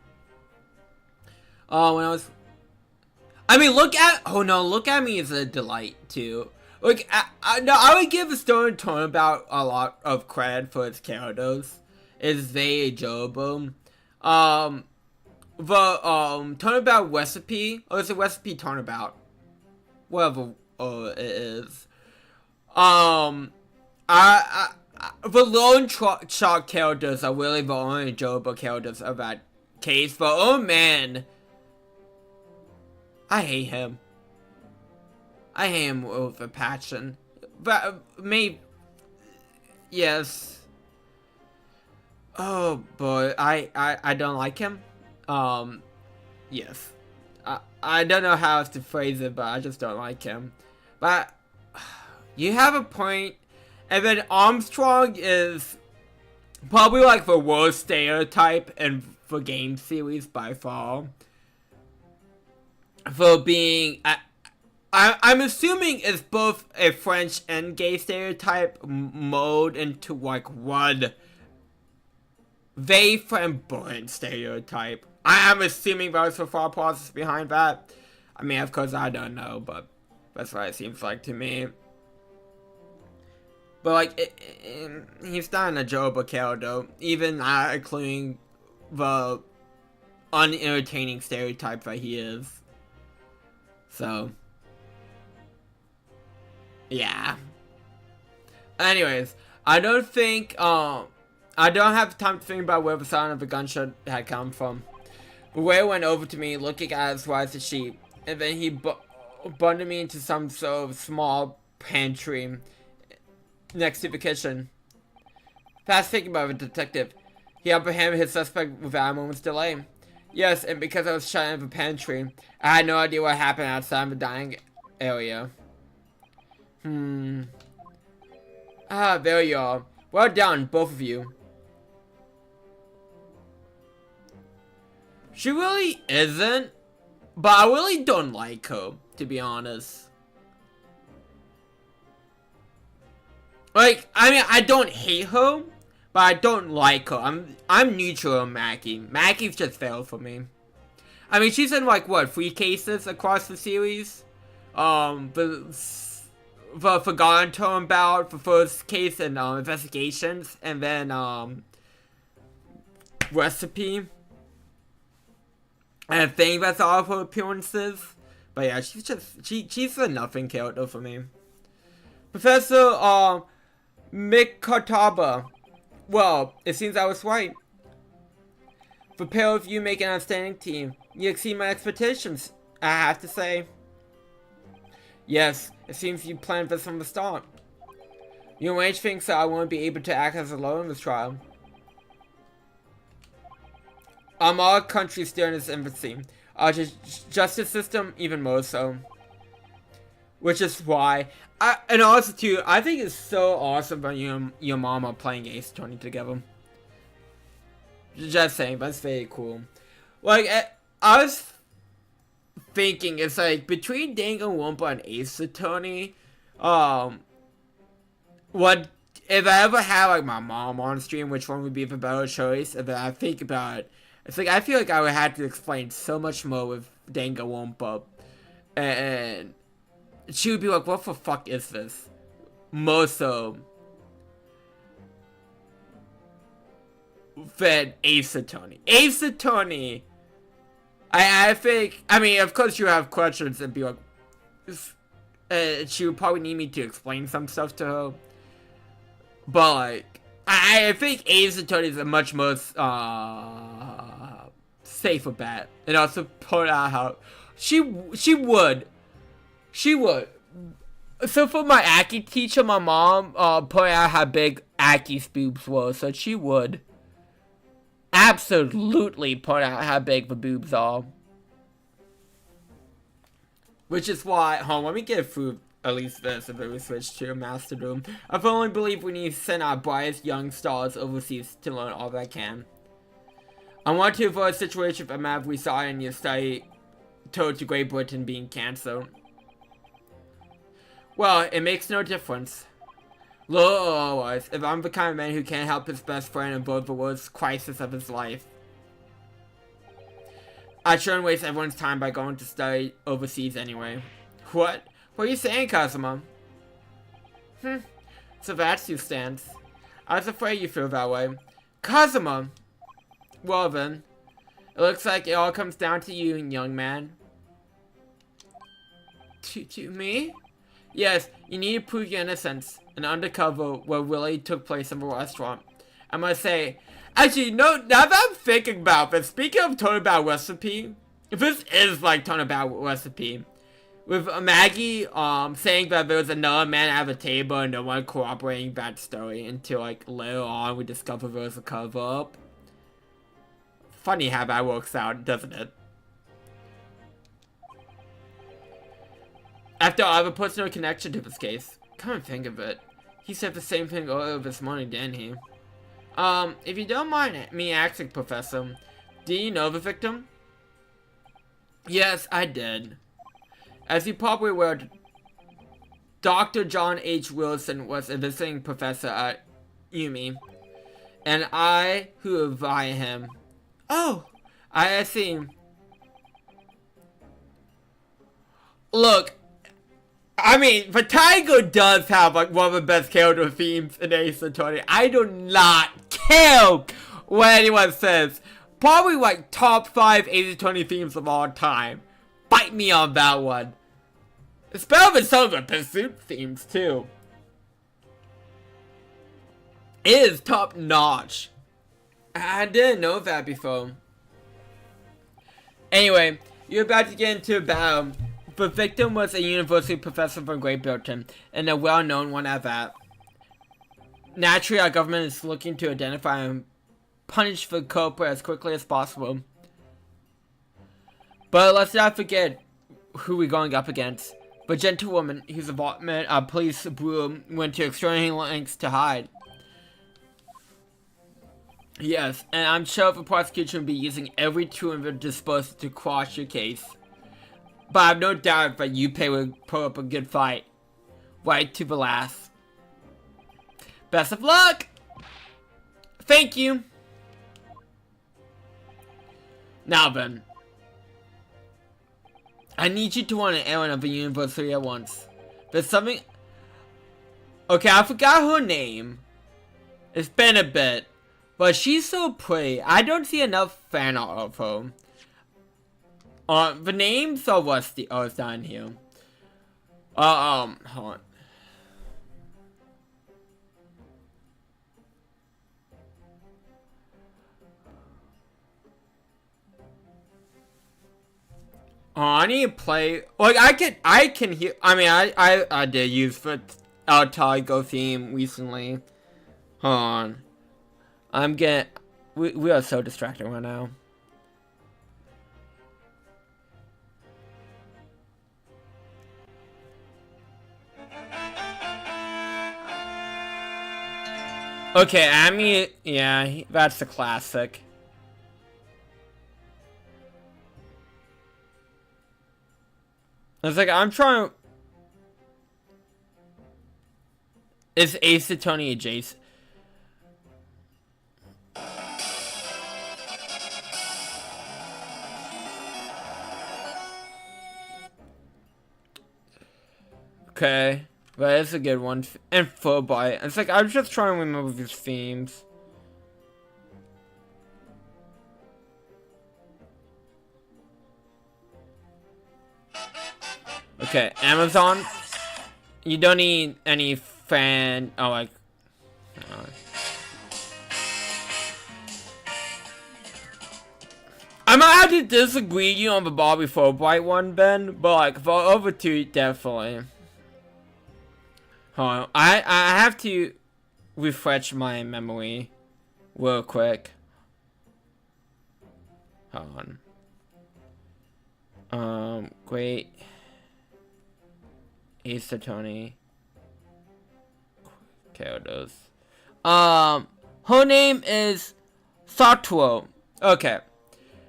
When I was... look at me is a delight, too. Like, I would give Stone Turnabout a lot of credit for its characters. It's very enjoyable. The Turnabout recipe, or it's a recipe Turnabout, whatever it is. The lone chalk characters are really the only enjoyable characters of that case, but oh man, I hate him. I hate him with a passion. But yes. Oh boy, I don't like him. Yes. I don't know how else to phrase it, but I just don't like him. But you have a point. And then Armstrong is probably like the worst stereotype in the game series by far. For being, I'm assuming it's both a French and gay stereotype mode into like one very flamboyant stereotype. I'm assuming there was the thought process behind that. I mean, of course, I don't know, but that's what it seems like to me. But, like, he's not an enjoyable character, even including the unentertaining stereotype that he is. So, yeah. Anyways, I don't have time to think about where the sound of the gunshot had come from. Ray went over to me, looking at his wife as sheep, and then he bundled me into some sort of small pantry next to the kitchen. Fast thinking about it, detective. He apprehended his suspect without a moment's delay. Yes, and because I was shut in the pantry, I had no idea what happened outside the dining area. Ah, there you are. Well done, both of you. She really isn't, but I really don't like her, to be honest. Like, I mean, I don't hate her, but I don't like her. I'm neutral on Mackie. Mackie's just failed for me. I mean, she's in like what, 3 cases across the series. The Forgotten Turnabout, the first case in Investigations, and then Recipe. And I think that's all of her appearances. But yeah, she's a nothing character for me. Professor Mikotaba. Well, it seems I was right. The pair of you make an outstanding team. You exceed my expectations, I have to say. Yes, it seems you planned this from the start. You arranged things so I won't be able to act as a lawyer in this trial. Our country is still in its infancy. Our justice system, even more so. Which is why, and also too, I think it's so awesome that you and your mom are playing Ace Attorney together. Just saying, that's very cool. Like, I was thinking, it's like, between Danganronpa and Ace Attorney, what, if I ever had, like, my mom on stream, which one would be the better choice? And then I think about it, it's like, I feel like I would have to explain so much more with Danganronpa. And she would be like, what the fuck is this? More so than Ace Attorney. Ace Attorney, I think, I mean, of course you have questions and be like, she would probably need me to explain some stuff to her. But, like, I think Ace Attorney is a much more, safer bet. And also point out how she would So for my Aki teacher, my mom pointed out how big Aki's boobs were, so she would absolutely point out how big the boobs are. Which is why, hold on, let me get through at least this if we switch to a master room. I firmly believe we need to send our brightest young stars overseas to learn all that can. I want to avoid a situation if a map we saw in your study told to Great Britain being cancelled. Well, it makes no difference. Little or otherwise, if I'm the kind of man who can't help his best friend avoid the worst crisis of his life, I shouldn't waste everyone's time by going to study overseas anyway. What? What are you saying, Kazuma? So that's your stance. I was afraid you feel that way. Kazuma! Well then, it looks like it all comes down to you, young man. To me? Yes, you need to prove your innocence. An undercover what really took place in the restaurant. I must say, actually, no, now that I'm thinking about this, speaking of Tony Bad Recipe, if this is like Tony Bad Recipe, with Maggie saying that there was another man at the table and no one corroborating that story until like later on we discover there was a cover-up. Funny how that works out, doesn't it? After all, I have a personal connection to this case. Come and think of it. He said the same thing earlier this morning, didn't he? If you don't mind me asking, Professor, do you know the victim? Yes, I did. As you probably were, Dr. John H. Wilson was a visiting professor at UMI, and I who advised him. Oh, I see. Look, I mean, the Tiger does have like one of the best character themes in Ace Attorney. I do not care what anyone says. Probably like top 5 Ace Attorney themes of all time. Bite me on that one. It's better than some of the Pursuit themes too. It is top notch. I didn't know that before. Anyway, you're about to get into a battle. The victim was a university professor from Great Britain, and a well-known one at that. Naturally, our government is looking to identify and punish the culprit as quickly as possible. But let's not forget who we're going up against. The gentlewoman whose involvement police bureau went to extraordinary lengths to hide. Yes, and I'm sure the prosecution will be using every tool in their disposal to quash your case. But I have no doubt that Yuppie will put up a good fight. Right to the last. Best of luck! Thank you! Now then. I need you to warn an errand of the university at once. There's something... Okay, I forgot her name. It's been a bit. But she's so pretty. I don't see enough fan art of her. The names are rusty. Oh, it's down here. Hold on. Oh, I need to play. Like, I can hear. I mean, I did use the Tiger theme recently. Hold on. I'm getting. We are so distracted right now. Okay, I mean, yeah, that's the classic. It's like, I'm trying. Is Ace Attorney adjacent? Okay, that is a good one. And Fullbright. It's like, I'm just trying to remember these themes. Okay, Amazon. You don't need any fan. Oh, like. I might have to disagree with you on the Bobby Fullbright one, Ben. But like, for over two, definitely. Hold on. I have to refresh my memory real quick. Hold on. Great. Easter Tony. Characters. Her name is Satoru. Okay.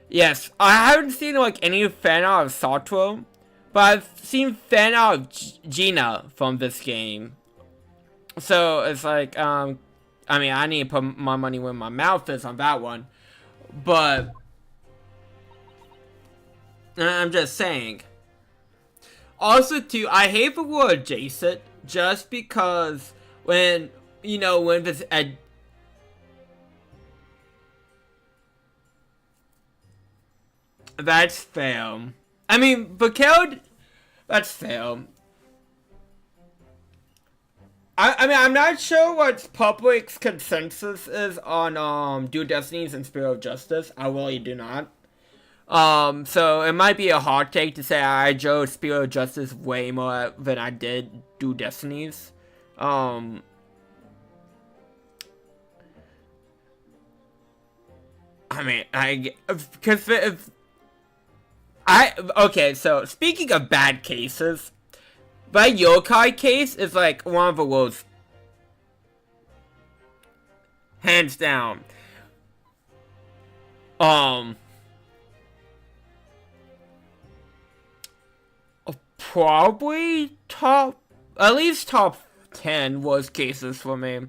Yes, I haven't seen like any fan art of Satoru, but I've seen fan art of Gina from this game. So it's like, I mean, I need to put my money where my mouth is on that one, but I'm just saying. Also, too, I hate the word adjacent just because when, you know, when this that's fair. I mean, Bakeld, that's fair. I mean, I'm not sure what public's consensus is on, Dual Destinies and Spirit of Justice. I really do not. So it might be a hard take to say I enjoyed Spirit of Justice way more than I did Dual Destinies. I mean, okay, so speaking of bad cases, that yokai case is like one of the worst. Hands down. Probably at least top 10 worst cases for me.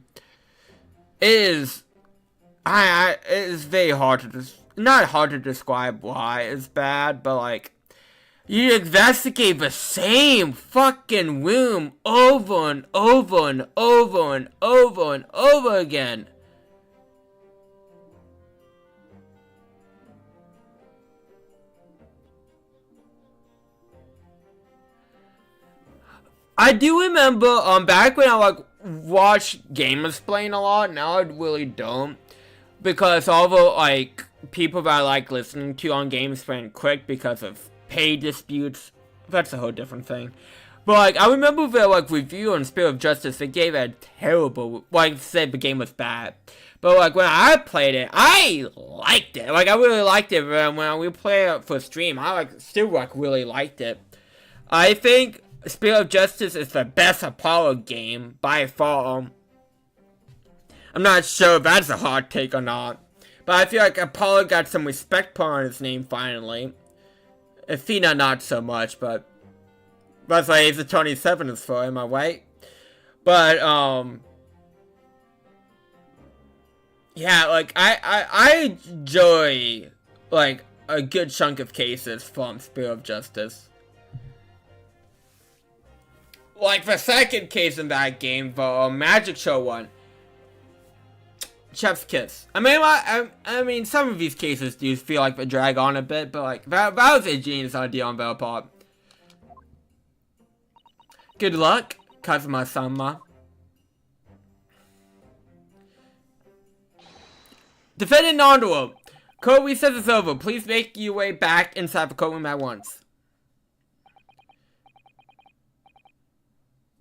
It is very hard to not hard to describe why it's bad, but like, you investigate the same fucking room over and over and over and over and over again. I do remember, back when I like watched gamers playing a lot. Now I really don't, because all the like people that I like listening to on games went quick because of pay disputes. That's a whole different thing. But like, I remember their like review on Spirit of Justice. They gave a terrible, like, said the game was bad. But like, when I played it, I liked it. Like, I really liked it. When we played it for stream, I like still like really liked it. I think Spirit of Justice is the best Apollo game by far. I'm not sure if that's a hard take or not, but I feel like Apollo got some respect put on his name finally. Athena not so much, but that's why Ace of 27 is for, am I right? But yeah, like I enjoy like a good chunk of cases from Spirit of Justice. Like the second case in that game, the Magic Show one, Chef's Kiss. I mean, some of these cases do feel like they drag on a bit, but like that was a genius idea on their part. Good luck, Kazuma-sama. Defendant non-duel. Code reset is over. Please make your way back inside the courtroom at once.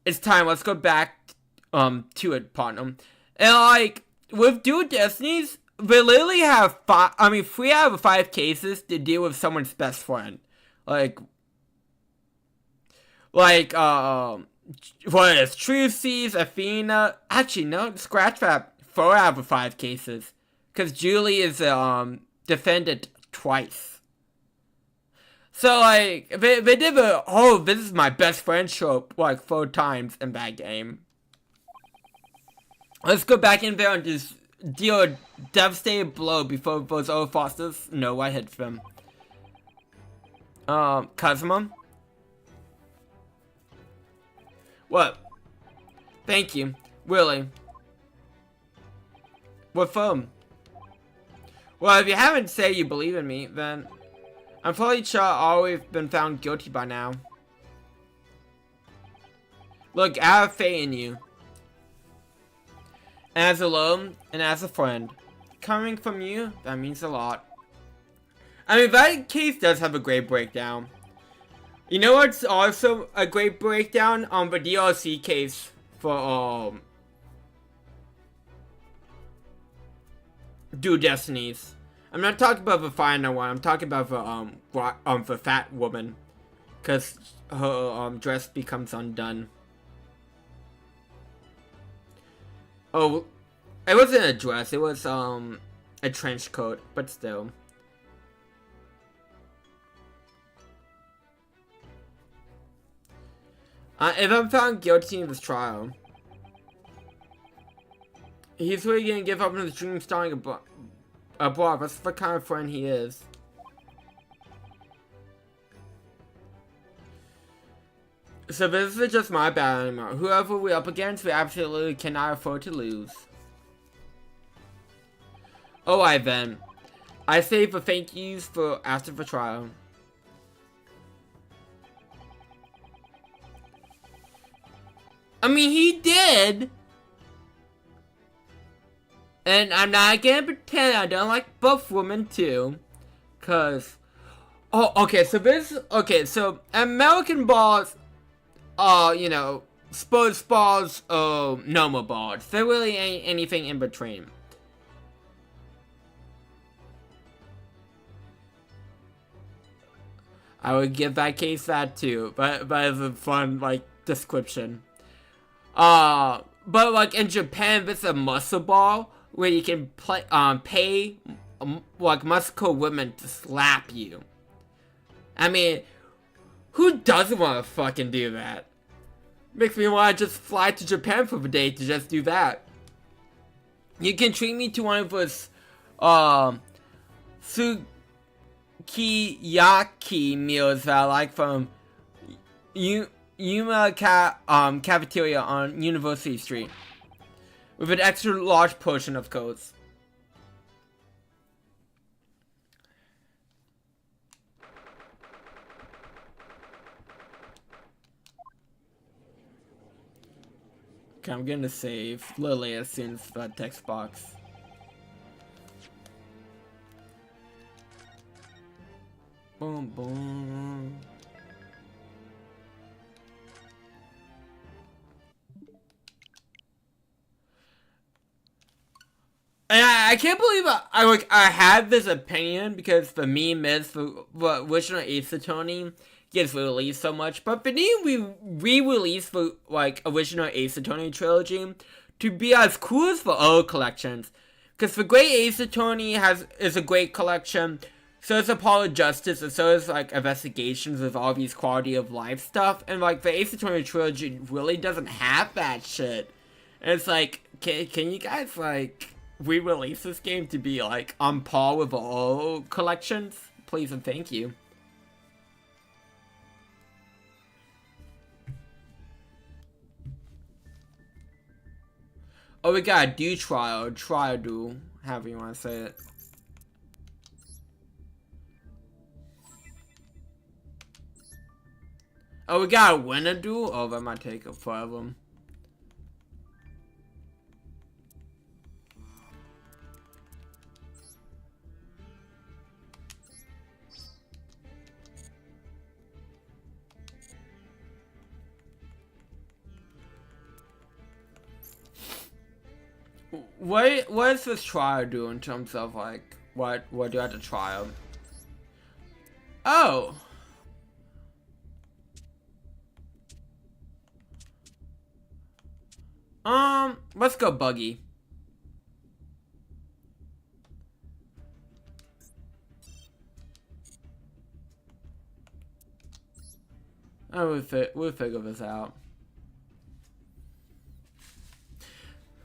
It's time. Let's go back to it, partner. And like with Dual Destinies, we literally have 3 out of 5 cases to deal with someone's best friend. Like what is Trucy's, Athena? Actually, no, scratch that. 4 out of 5 cases, because Julie is defendant twice. So, like, they did a, oh, this is my best friend trope, like, 4 times in that game. Let's go back in there and just deal a devastating blow before those old Fosters know what hits them. Kazuma? What? Thank you. Really? What from? Well, if you haven't said you believe in me, then I'm probably sure I've always been found guilty by now. Look, I have faith in you. As alone and as a friend. Coming from you, that means a lot. I mean, that case does have a great breakdown. You know what's also a great breakdown on the DLC case for Dual Destinies. I'm not talking about the final one. I'm talking about the fat woman, cause her dress becomes undone. Oh, it wasn't a dress. It was a trench coat, but still. If I'm found guilty in this trial, he's really gonna give up on his dream starring abroad. That's the kind of friend he is. So this is just my battle anymore. Whoever we're up against, we absolutely cannot afford to lose. Alright then. I save the thank yous for after the trial. I mean, he did! And I'm not gonna pretend I don't like buff women too. Cause... Oh, okay, so this... Okay, so American balls... you know... Sports balls, normal balls. There really ain't anything in between. I would give that case that too, but it's a fun, like, description. But like in Japan, it's a muscle ball where you can play, pay like muscle women to slap you. I mean, who doesn't want to fucking do that? Makes me want to just fly to Japan for the day to just do that. You can treat me to one of those, sukiyaki meals that I like from Yuma cafeteria on University Street, with an extra large portion of coats. Okay, I'm gonna save literally as soon as the text box. Boom, boom. And I can't believe I had this opinion because the meme is the original Ace Attorney gets released so much, but the new we re-released the like original Ace Attorney trilogy to be as cool as the old collections, because the Great Ace Attorney is a great collection. So is Apollo Justice, and so is like Investigations with all these quality of life stuff, and like the Ace Attorney trilogy really doesn't have that shit. And it's like, can you guys like re-release this game to be like on par with all collections? Please and thank you. Oh, we got a do trial, duel, however you want to say it. Oh, we got a winner duel? Oh, that might take a forever. What does this trial do in terms of like what do you have to trial? Oh. Let's go buggy. Oh, we'll figure this out.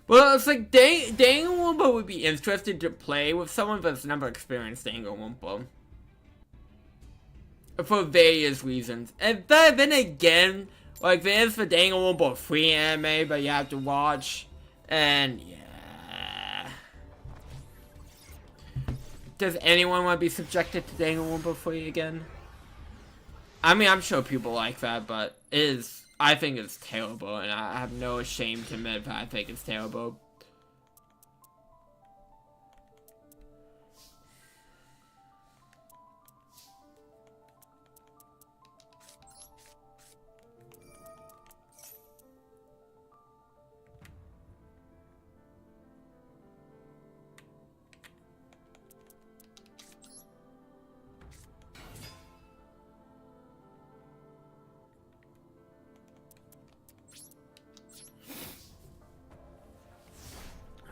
Well, it's like Danganronpa would be interested to play with someone that's never experienced Danganronpa. For various reasons. And then again, like there's the Danganronpa free anime but you have to watch. And yeah. Does anyone want to be subjected to Danganronpa free again? I mean, I'm sure people like that, but I think it's terrible, and I have no shame to admit that I think it's terrible.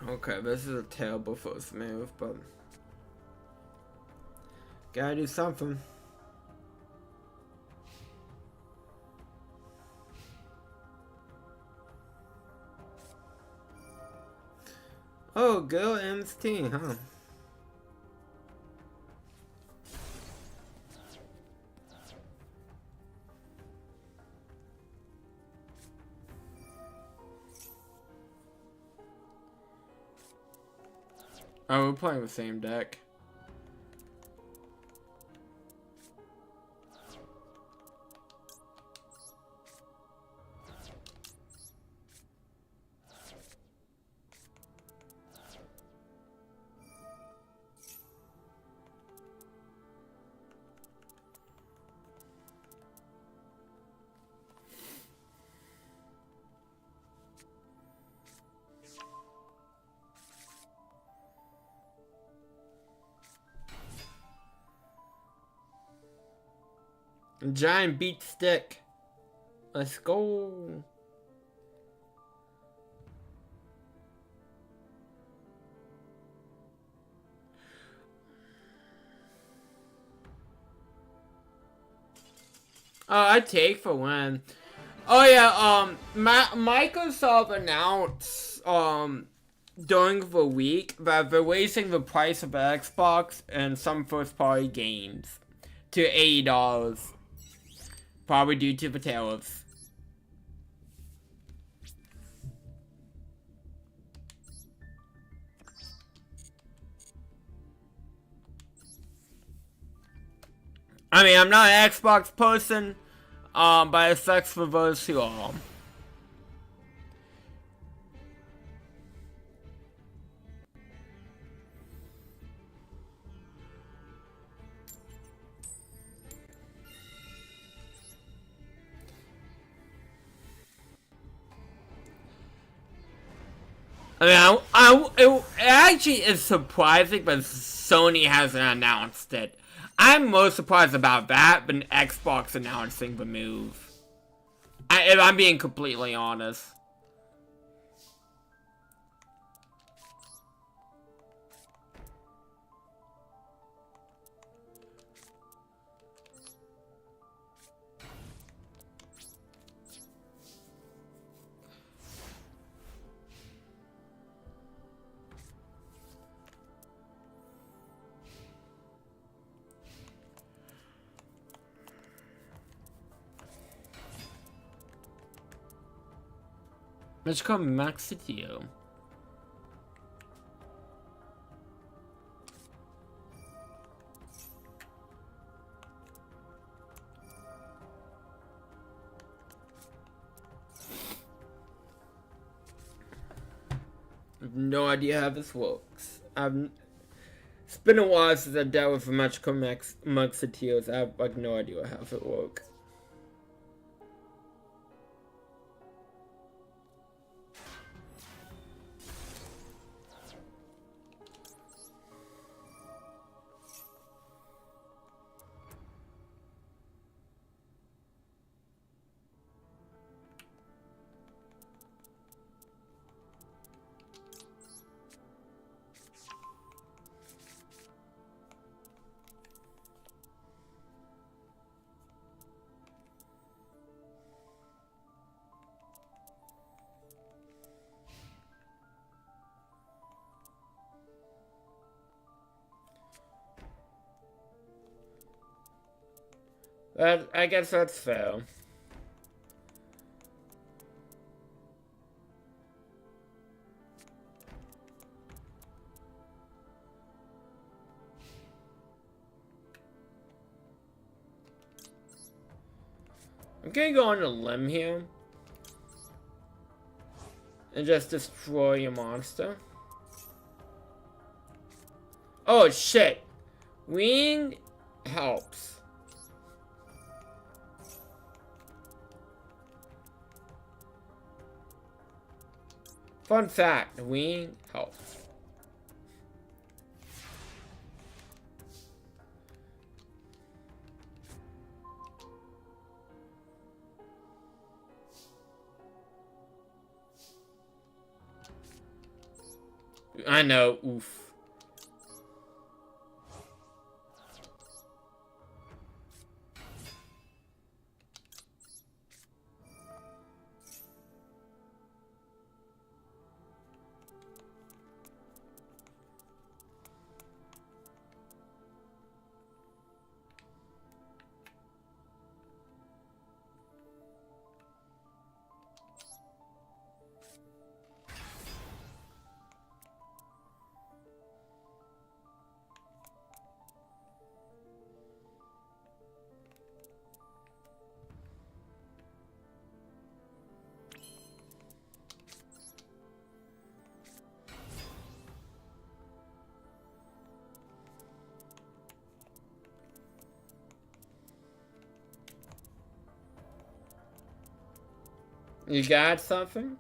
Okay, this is a terrible first move, but gotta do something. Oh, girl MST, huh? Oh, we're playing the same deck. Giant beat stick. Let's go. I take for win. Oh yeah, Microsoft announced during the week that they're raising the price of the Xbox and some first-party games to $80, probably due to the tariffs. I mean, I'm not an Xbox person, but it sucks for those who are. I mean, it actually is surprising, but Sony hasn't announced it. I'm most surprised about that than Xbox announcing the move. If I'm being completely honest. Let's call Max Citio. I have no idea how this works. It's been a while since I dealt with Magical Muxitios. I have like no idea how it works. I guess that's fair. I'm gonna go on a limb here and just destroy your monster. Oh shit! Wing helps. Fun fact, wing helps. I know, oof. You got something?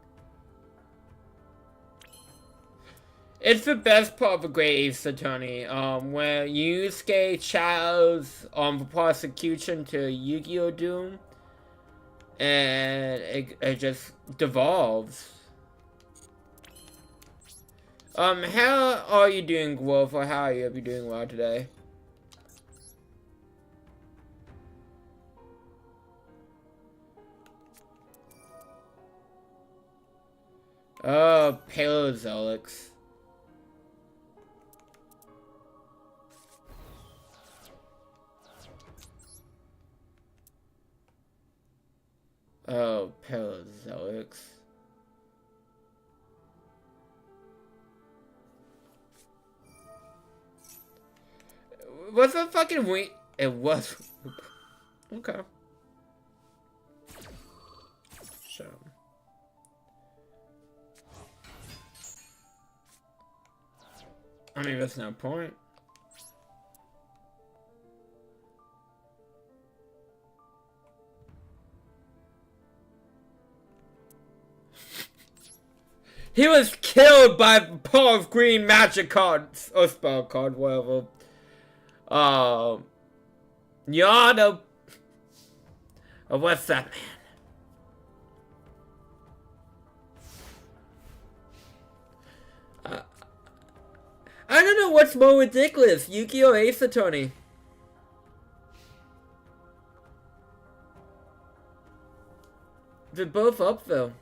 It's the best part of a great Ace Attorney, where Yusuke challenges the prosecution to Yu-Gi-Oh! Doom, and it just devolves. How are you doing, Wolf, or how are you doing well today? Oh, Paleozoics. Oh, Paleozoics. What's the fucking wing? It was. Okay. So. I mean, that's no point. He was killed by the power of green magic cards, or spell card, whatever. Yada. Oh, what's that, man? I don't know what's more ridiculous, Yu-Gi-Oh! Or Ace Attorney. They're both up, though.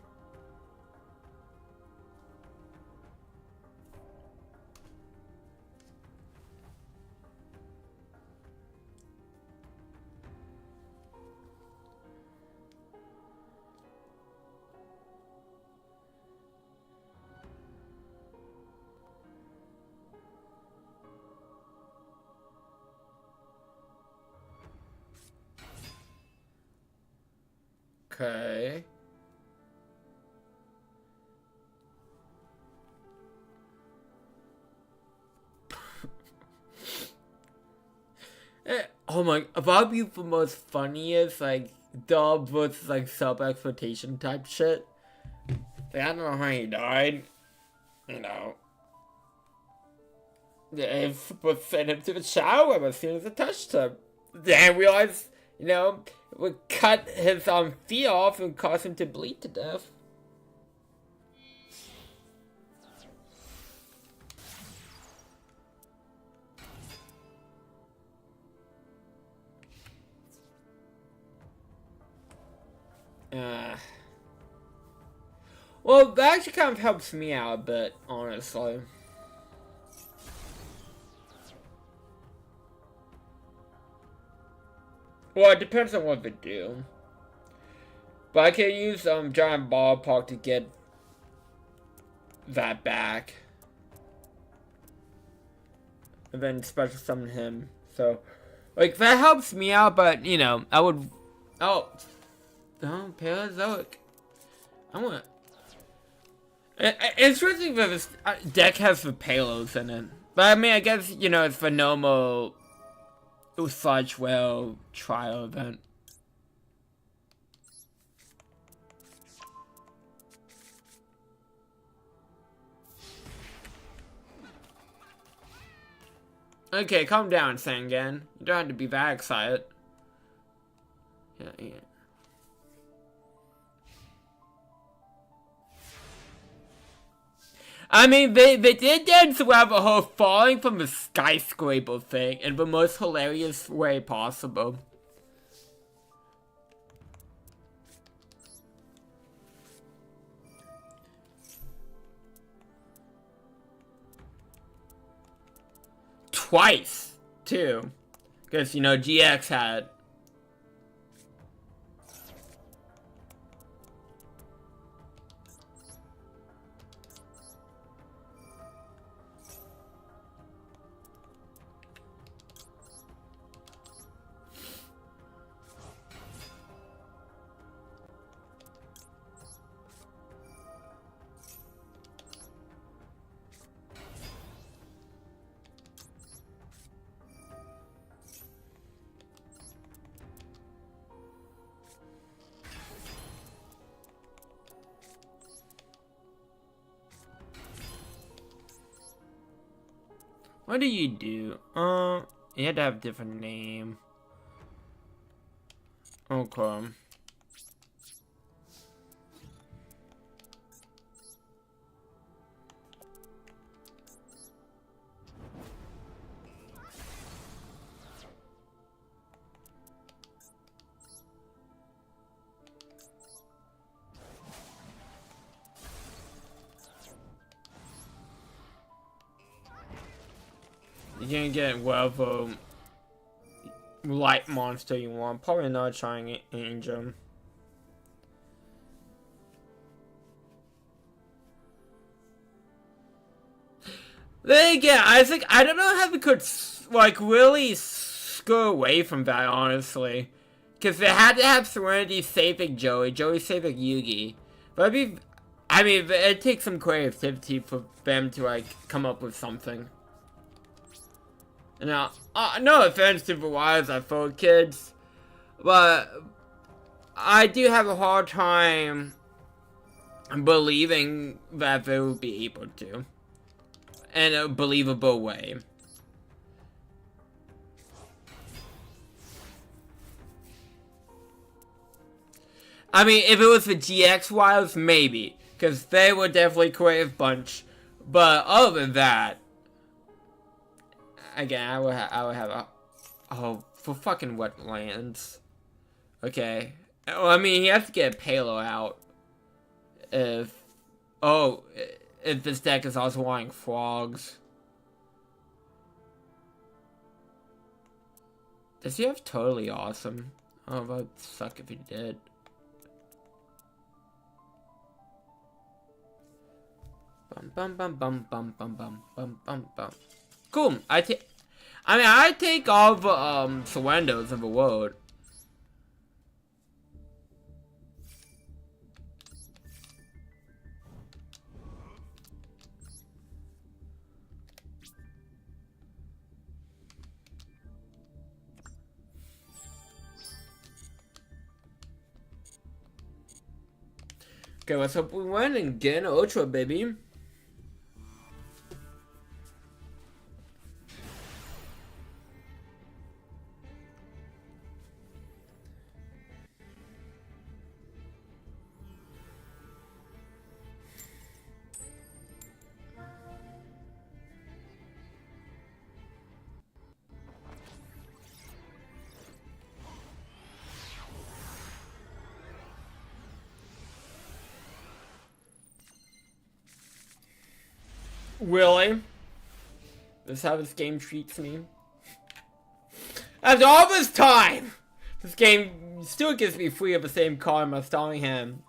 Okay. Oh my, probably the most funniest, like, dub versus, like, sub-exploitation type shit. Like, I don't know how he died. You know. They sent him to the shower as soon as it touched him. Then realized, you know, it would cut his feet off and cause him to bleed to death. Well, that actually kind of helps me out a bit, honestly. Well, it depends on what they do. But I can use giant ballpark to get that back. And then special summon him. So, like, that helps me out, but, you know, I would... Oh. Oh, Paleozoic. I want... It's really that this deck has the Palos in it. But, I mean, I guess, you know, it's the normal... Sludge Whale trial event. Okay, calm down, Sangan. You don't have to be that excited. Yeah. I mean, they did dance around the whole falling from a skyscraper thing in the most hilarious way possible. Twice, too. Because, you know, GX had... What do? You had to have a different name. Okay. You can get whatever light monster you want. Probably not trying Angel. Then again, I think I don't know how we could like really screw away from that, honestly, because they had to have Serenity saving Joey saving Yugi. But I mean, it takes some creativity for them to like come up with something. Now, no offense to the Wise I Fold kids, but I do have a hard time believing that they will be able to. In a believable way. I mean, if it was the GX Wilds, maybe. Because they were definitely a creative bunch. But other than that, again, I would have a... Oh, for fucking wetlands. Okay. Well, I mean, he has to get a Palo out. If... Oh... If this deck is also wanting frogs. Does he have Totally Awesome? Oh, that would suck if he did. Bum bum bum bum bum bum bum bum bum bum. Cool. I take all the surrenders in the world. Okay, let's hope we win and get an Ultra, baby. Really? This is how this game treats me. After all this time, this game still gives me 3 of the same card in my starting hand.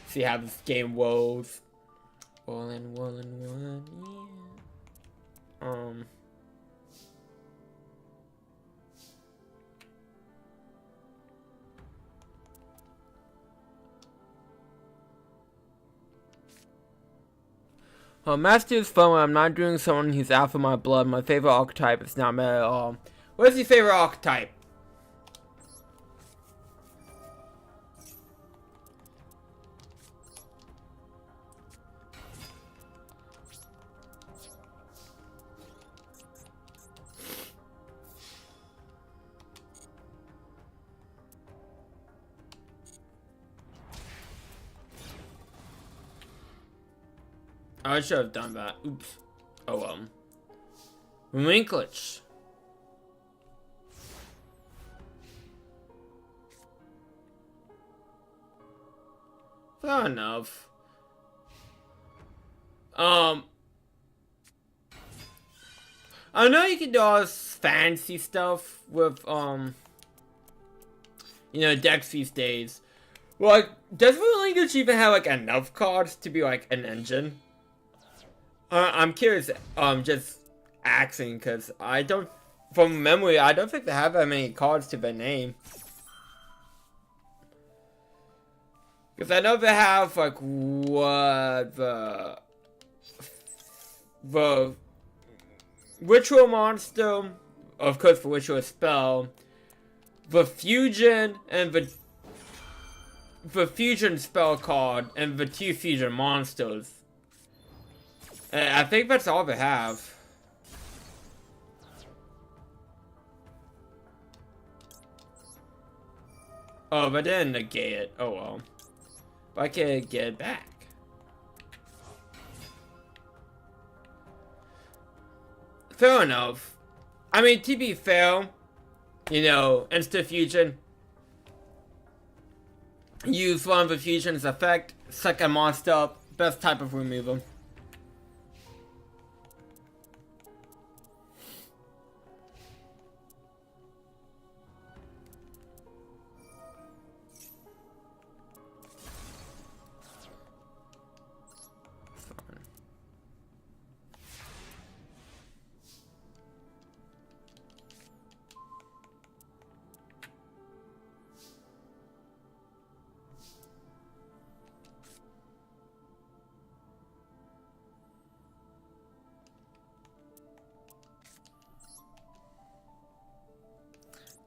See how this game rolls. One, yeah. Master is fun when I'm not doing someone who's out of my blood. My favorite archetype is not meta at all. What is your favorite archetype? I should have done that. Oops. Oh well. Winklich. Fair enough. I know you can do all this fancy stuff with, you know, decks these days. Well, like, does Linkage even have, like, enough cards to be, like, an engine? I'm curious, just asking, because I don't, from memory, I don't think they have that many cards to their name. Because I know they have, like, what, the Ritual Monster, of course, the Ritual Spell, the Fusion, and the Fusion Spell card, and the 2 Fusion Monsters. I think that's all they have. Oh, but then negate it. Oh well. But I can get it back. Fair enough. I mean, to be fair, you know, Insta Fusion. Use one of the Fusion's effect, suck a monster up, best type of removal.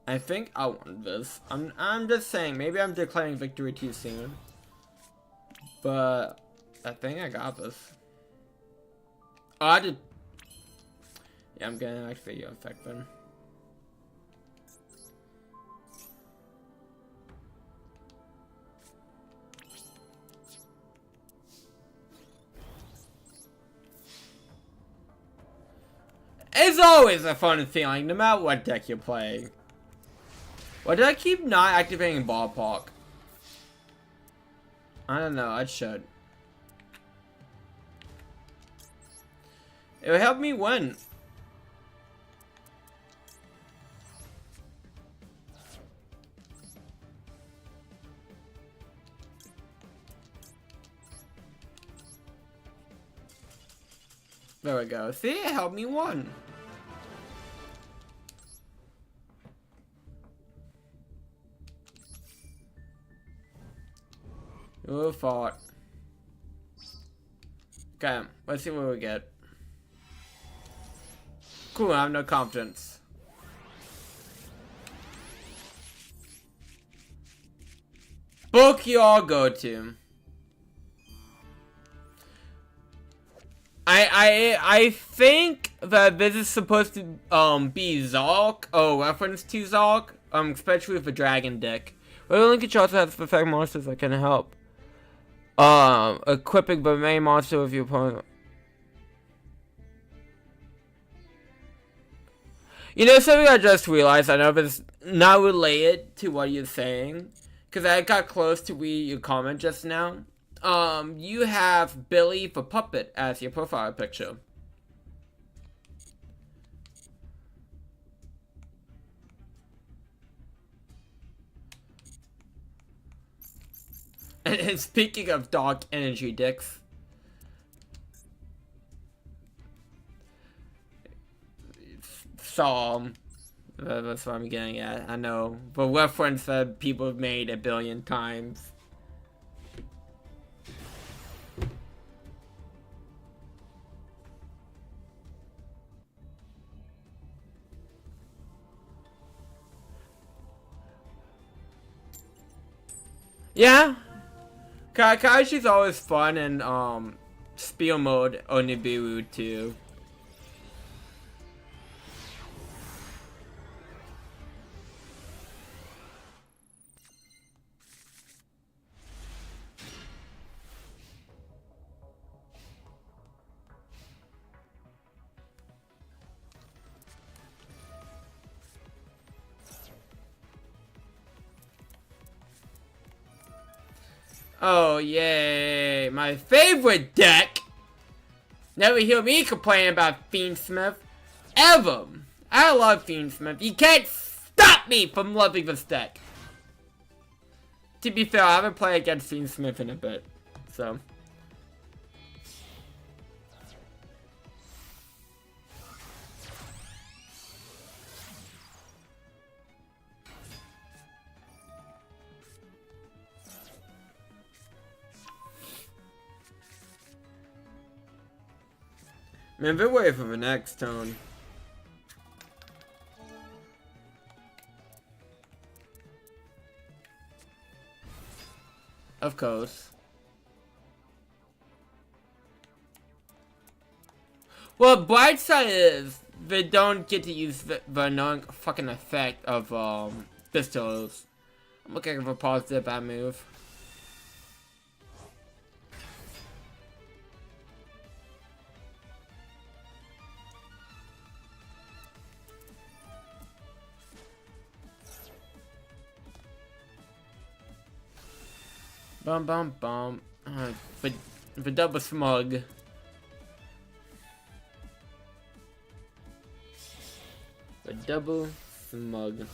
I think I won this. I'm just saying, maybe I'm declaring victory too soon. But I think I got this. Oh, I did. Yeah, I'm gonna actually affect them. It's always a fun feeling, no matter what deck you're playing. Why did I keep not activating Ballpark? I don't know, I should. It would help me win. There we go. See, it helped me win. Who would have thought? Okay, let's see what we get. Cool, I have no confidence. Book you all go to. I think that this is supposed to be Zalk, reference to Zalk, especially with the dragon deck. Well, Linkage also has effect monsters that can help. Equipping the main monster of your opponent. You know, something I just realized, I know it's not related to what you're saying, because I got close to read your comment just now. You have Billy the Puppet as your profile picture. And speaking of dark energy dicks, so that's what I'm getting at. I know, but reference that people have made 1 billion times. Yeah. Kaishi's always fun in Spiel mode or Nibiru too. Oh, yay. My favorite deck. Never hear me complain about Fiendsmith. Ever. I love Fiendsmith. You can't stop me from loving this deck. To be fair, I haven't played against Fiendsmith in a bit. So. Man, they're waiting for the next tone. Of course. Well, bright side is they don't get to use the annoying fucking effect of pistols. I'm looking for a positive bad move. Bum bum bum. The double smug. The double smug.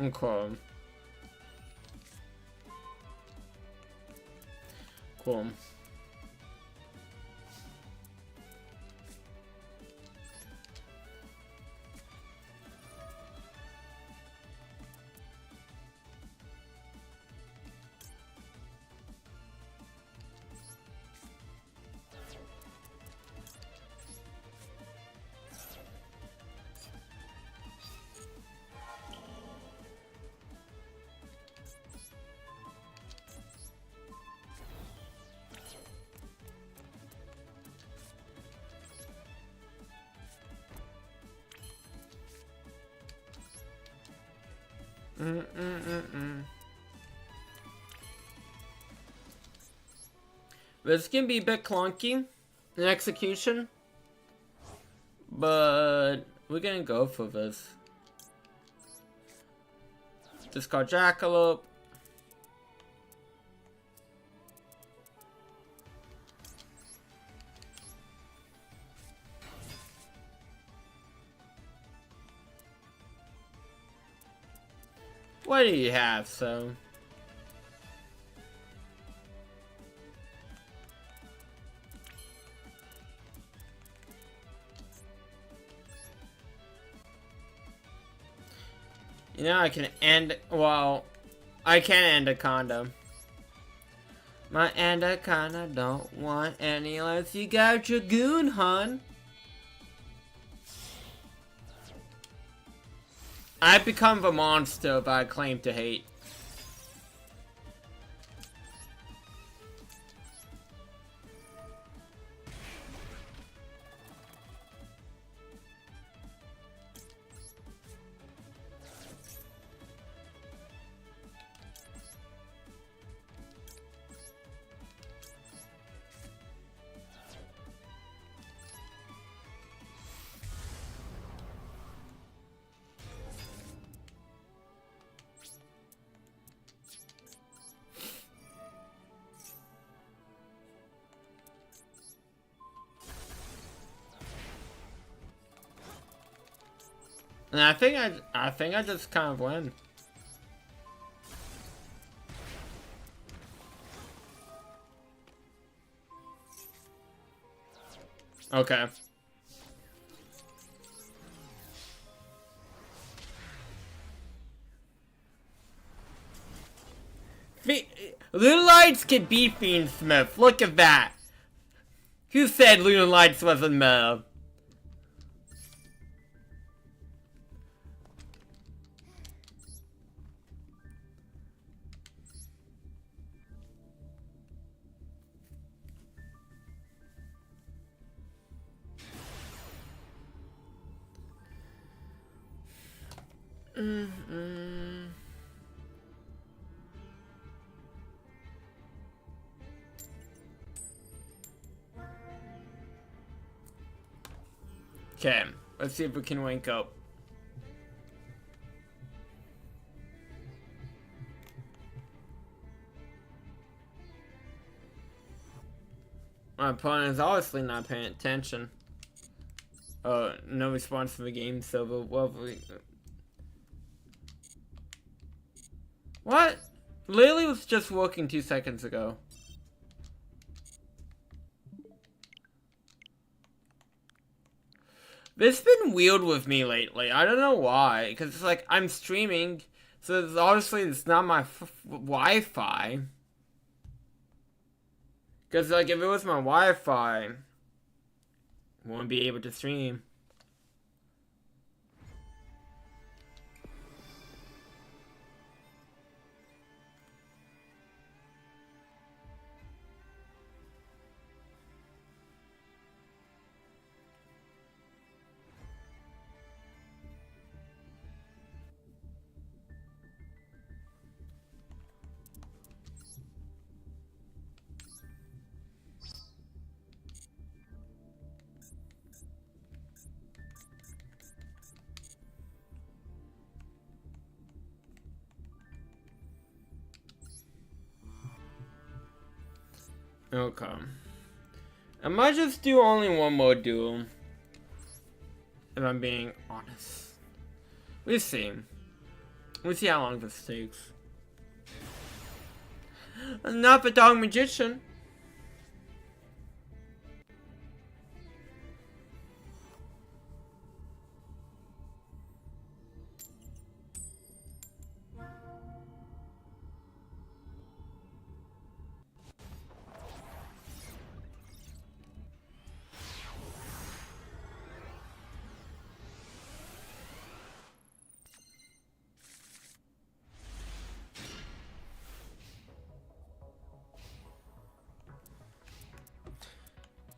Okay. Cool. This can be a bit clunky in execution, but we're gonna go for this. Discard Jackalope. What do you have, so? You know, I can end, well, I can end a condo. My anaconda don't want any less. You got your goon, hun. I become the monster that I claim to hate. And I think I just kind of win. Okay. Lunar Lights can beat Fiendsmith. Look at that. Who said Lunar Lights wasn't meta? Okay, let's see if we can wake up. My opponent is obviously not paying attention. Oh, no response to the game server. Lovely. What? Lily was just working 2 seconds ago. This has been weird with me lately. I don't know why. Because it's like, I'm streaming. So it's obviously it's not my Wi-Fi. Because like, if it was my Wi-Fi, I wouldn't be able to stream. Okay. I might just do only one more duel. If I'm being honest. We'll see. We'll see how long this takes. Not the dog magician.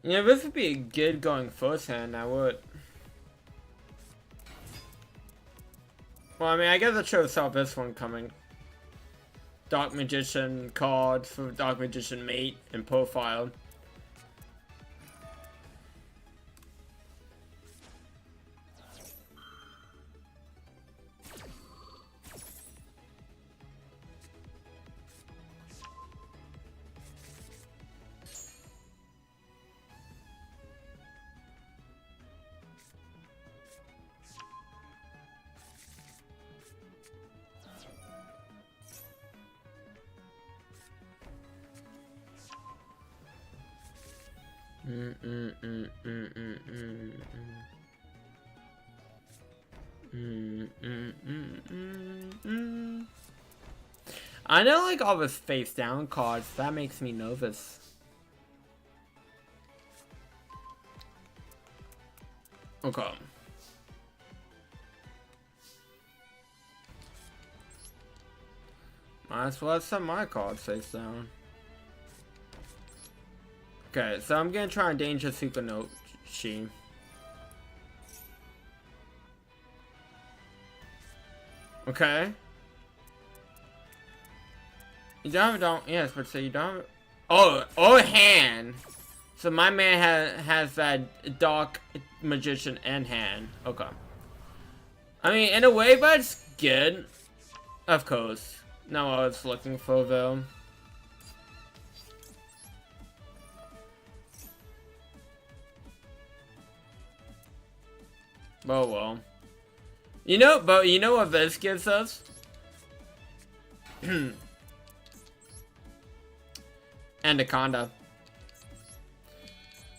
Yeah, this would be good going first hand, I would. Well, I mean, I guess I should have saw this one coming. Dark Magician card for Dark Magician mate and profile. I know, like, all this face down cards, that makes me nervous. Okay. Might as well set my cards face down. Okay, so I'm gonna try and Danger Super Note She. Okay. You don't, yes, but so you don't. Oh, hand. So my man has that Dark Magician and hand. Okay. I mean, in a way, but it's good. Of course. Not what I was looking for, though. Oh well. You know, but you know what this gives us? Anaconda.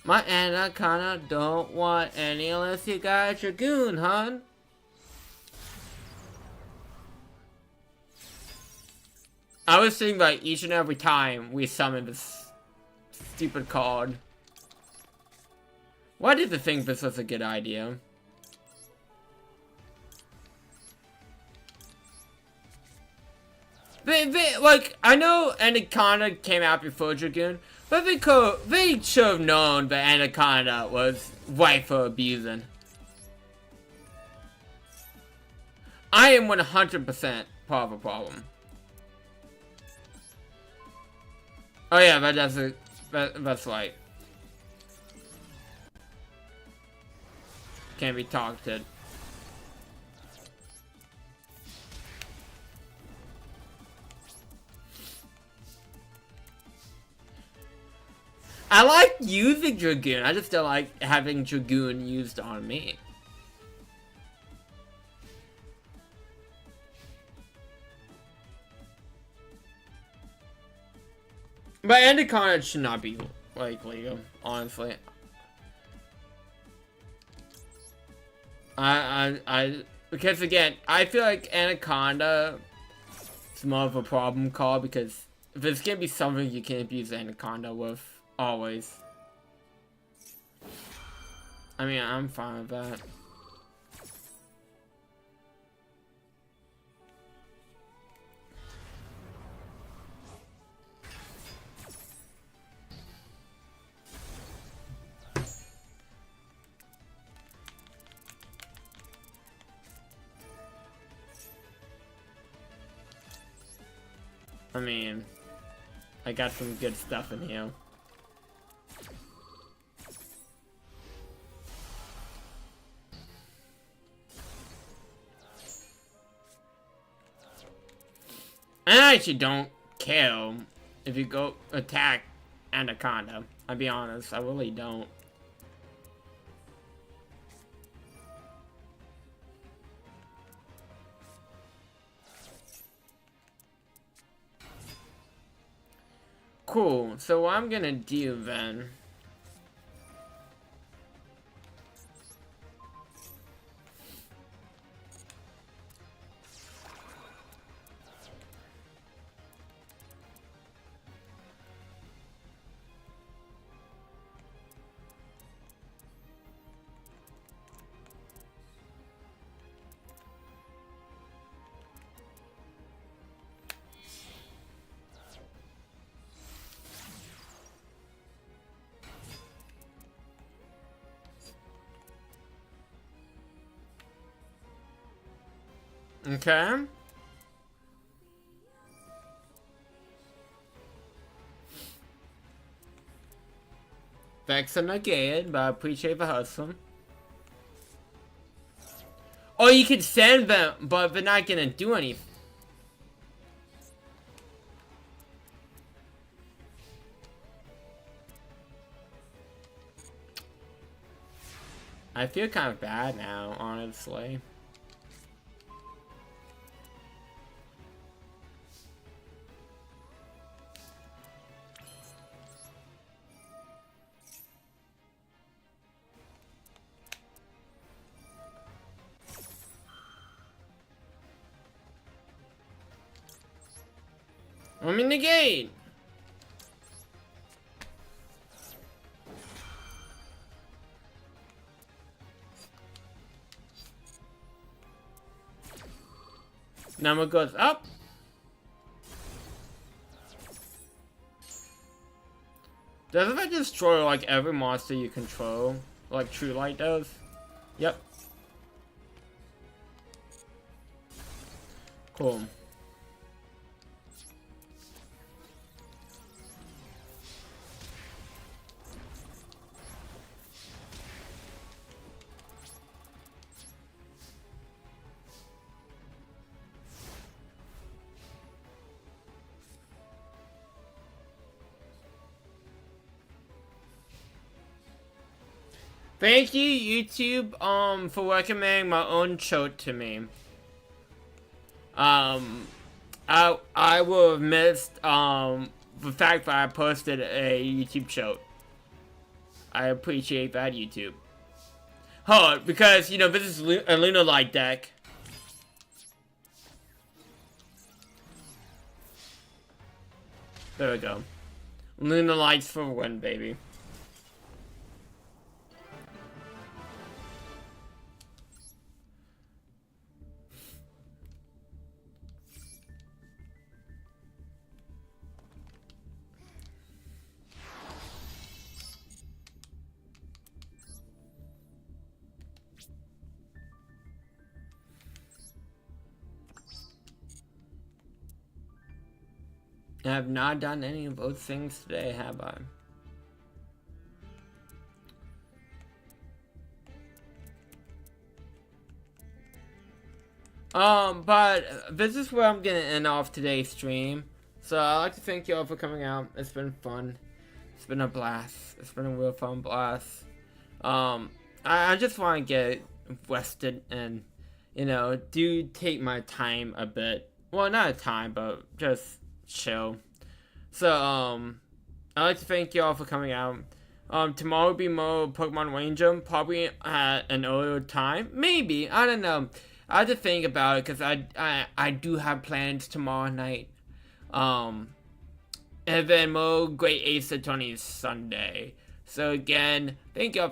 My Anaconda don't want any unless you got a Dragoon, hun. I was thinking like each and every time we summon this stupid card. Why did they think this was a good idea? Like, I know Anaconda came out before Dragoon, but they should have known that Anaconda was ripe for abusing. I am 100% part of a problem. Oh yeah, that's right. Can't be talked to. I like using Dragoon, I just don't like having Dragoon used on me. But Anaconda should not be, like, legal, honestly. Because again, I feel like Anaconda is more of a problem call, because if it's gonna be something you can't abuse Anaconda with, always. I mean, I'm fine with that. I mean, I got some good stuff in here. I actually don't care if you go attack Anaconda. I'll be honest, I really don't. Cool, so what I'm gonna do then... Okay. Vex are negated, but I appreciate the hustle. Or you can send them, but they're not gonna do anything. I feel kind of bad now, honestly. I'm in the gate. Number goes up. Doesn't that destroy like every monster you control? Like True Light does? Yep. Cool. Thank you, YouTube, for recommending my own show to me. I will have missed, the fact that I posted a YouTube show. I appreciate that, YouTube. Hold on, because, you know, this is a Lunar Light deck. There we go. Lunar Lights for win, baby. I have not done any of those things today, have I? But this is where I'm gonna end off today's stream. So I'd like to thank you all for coming out. It's been fun. It's been a blast. It's been a real fun blast. I just want to get rested and, do take my time a bit. Well, not a time, but just chill. So, I'd like to thank you all for coming out. Tomorrow will be more Pokemon Ranger, probably at an earlier time. Maybe, I don't know. I have to think about it, because I do have plans tomorrow night. And then more Great Ace Attorney Sunday. So again, thank you all for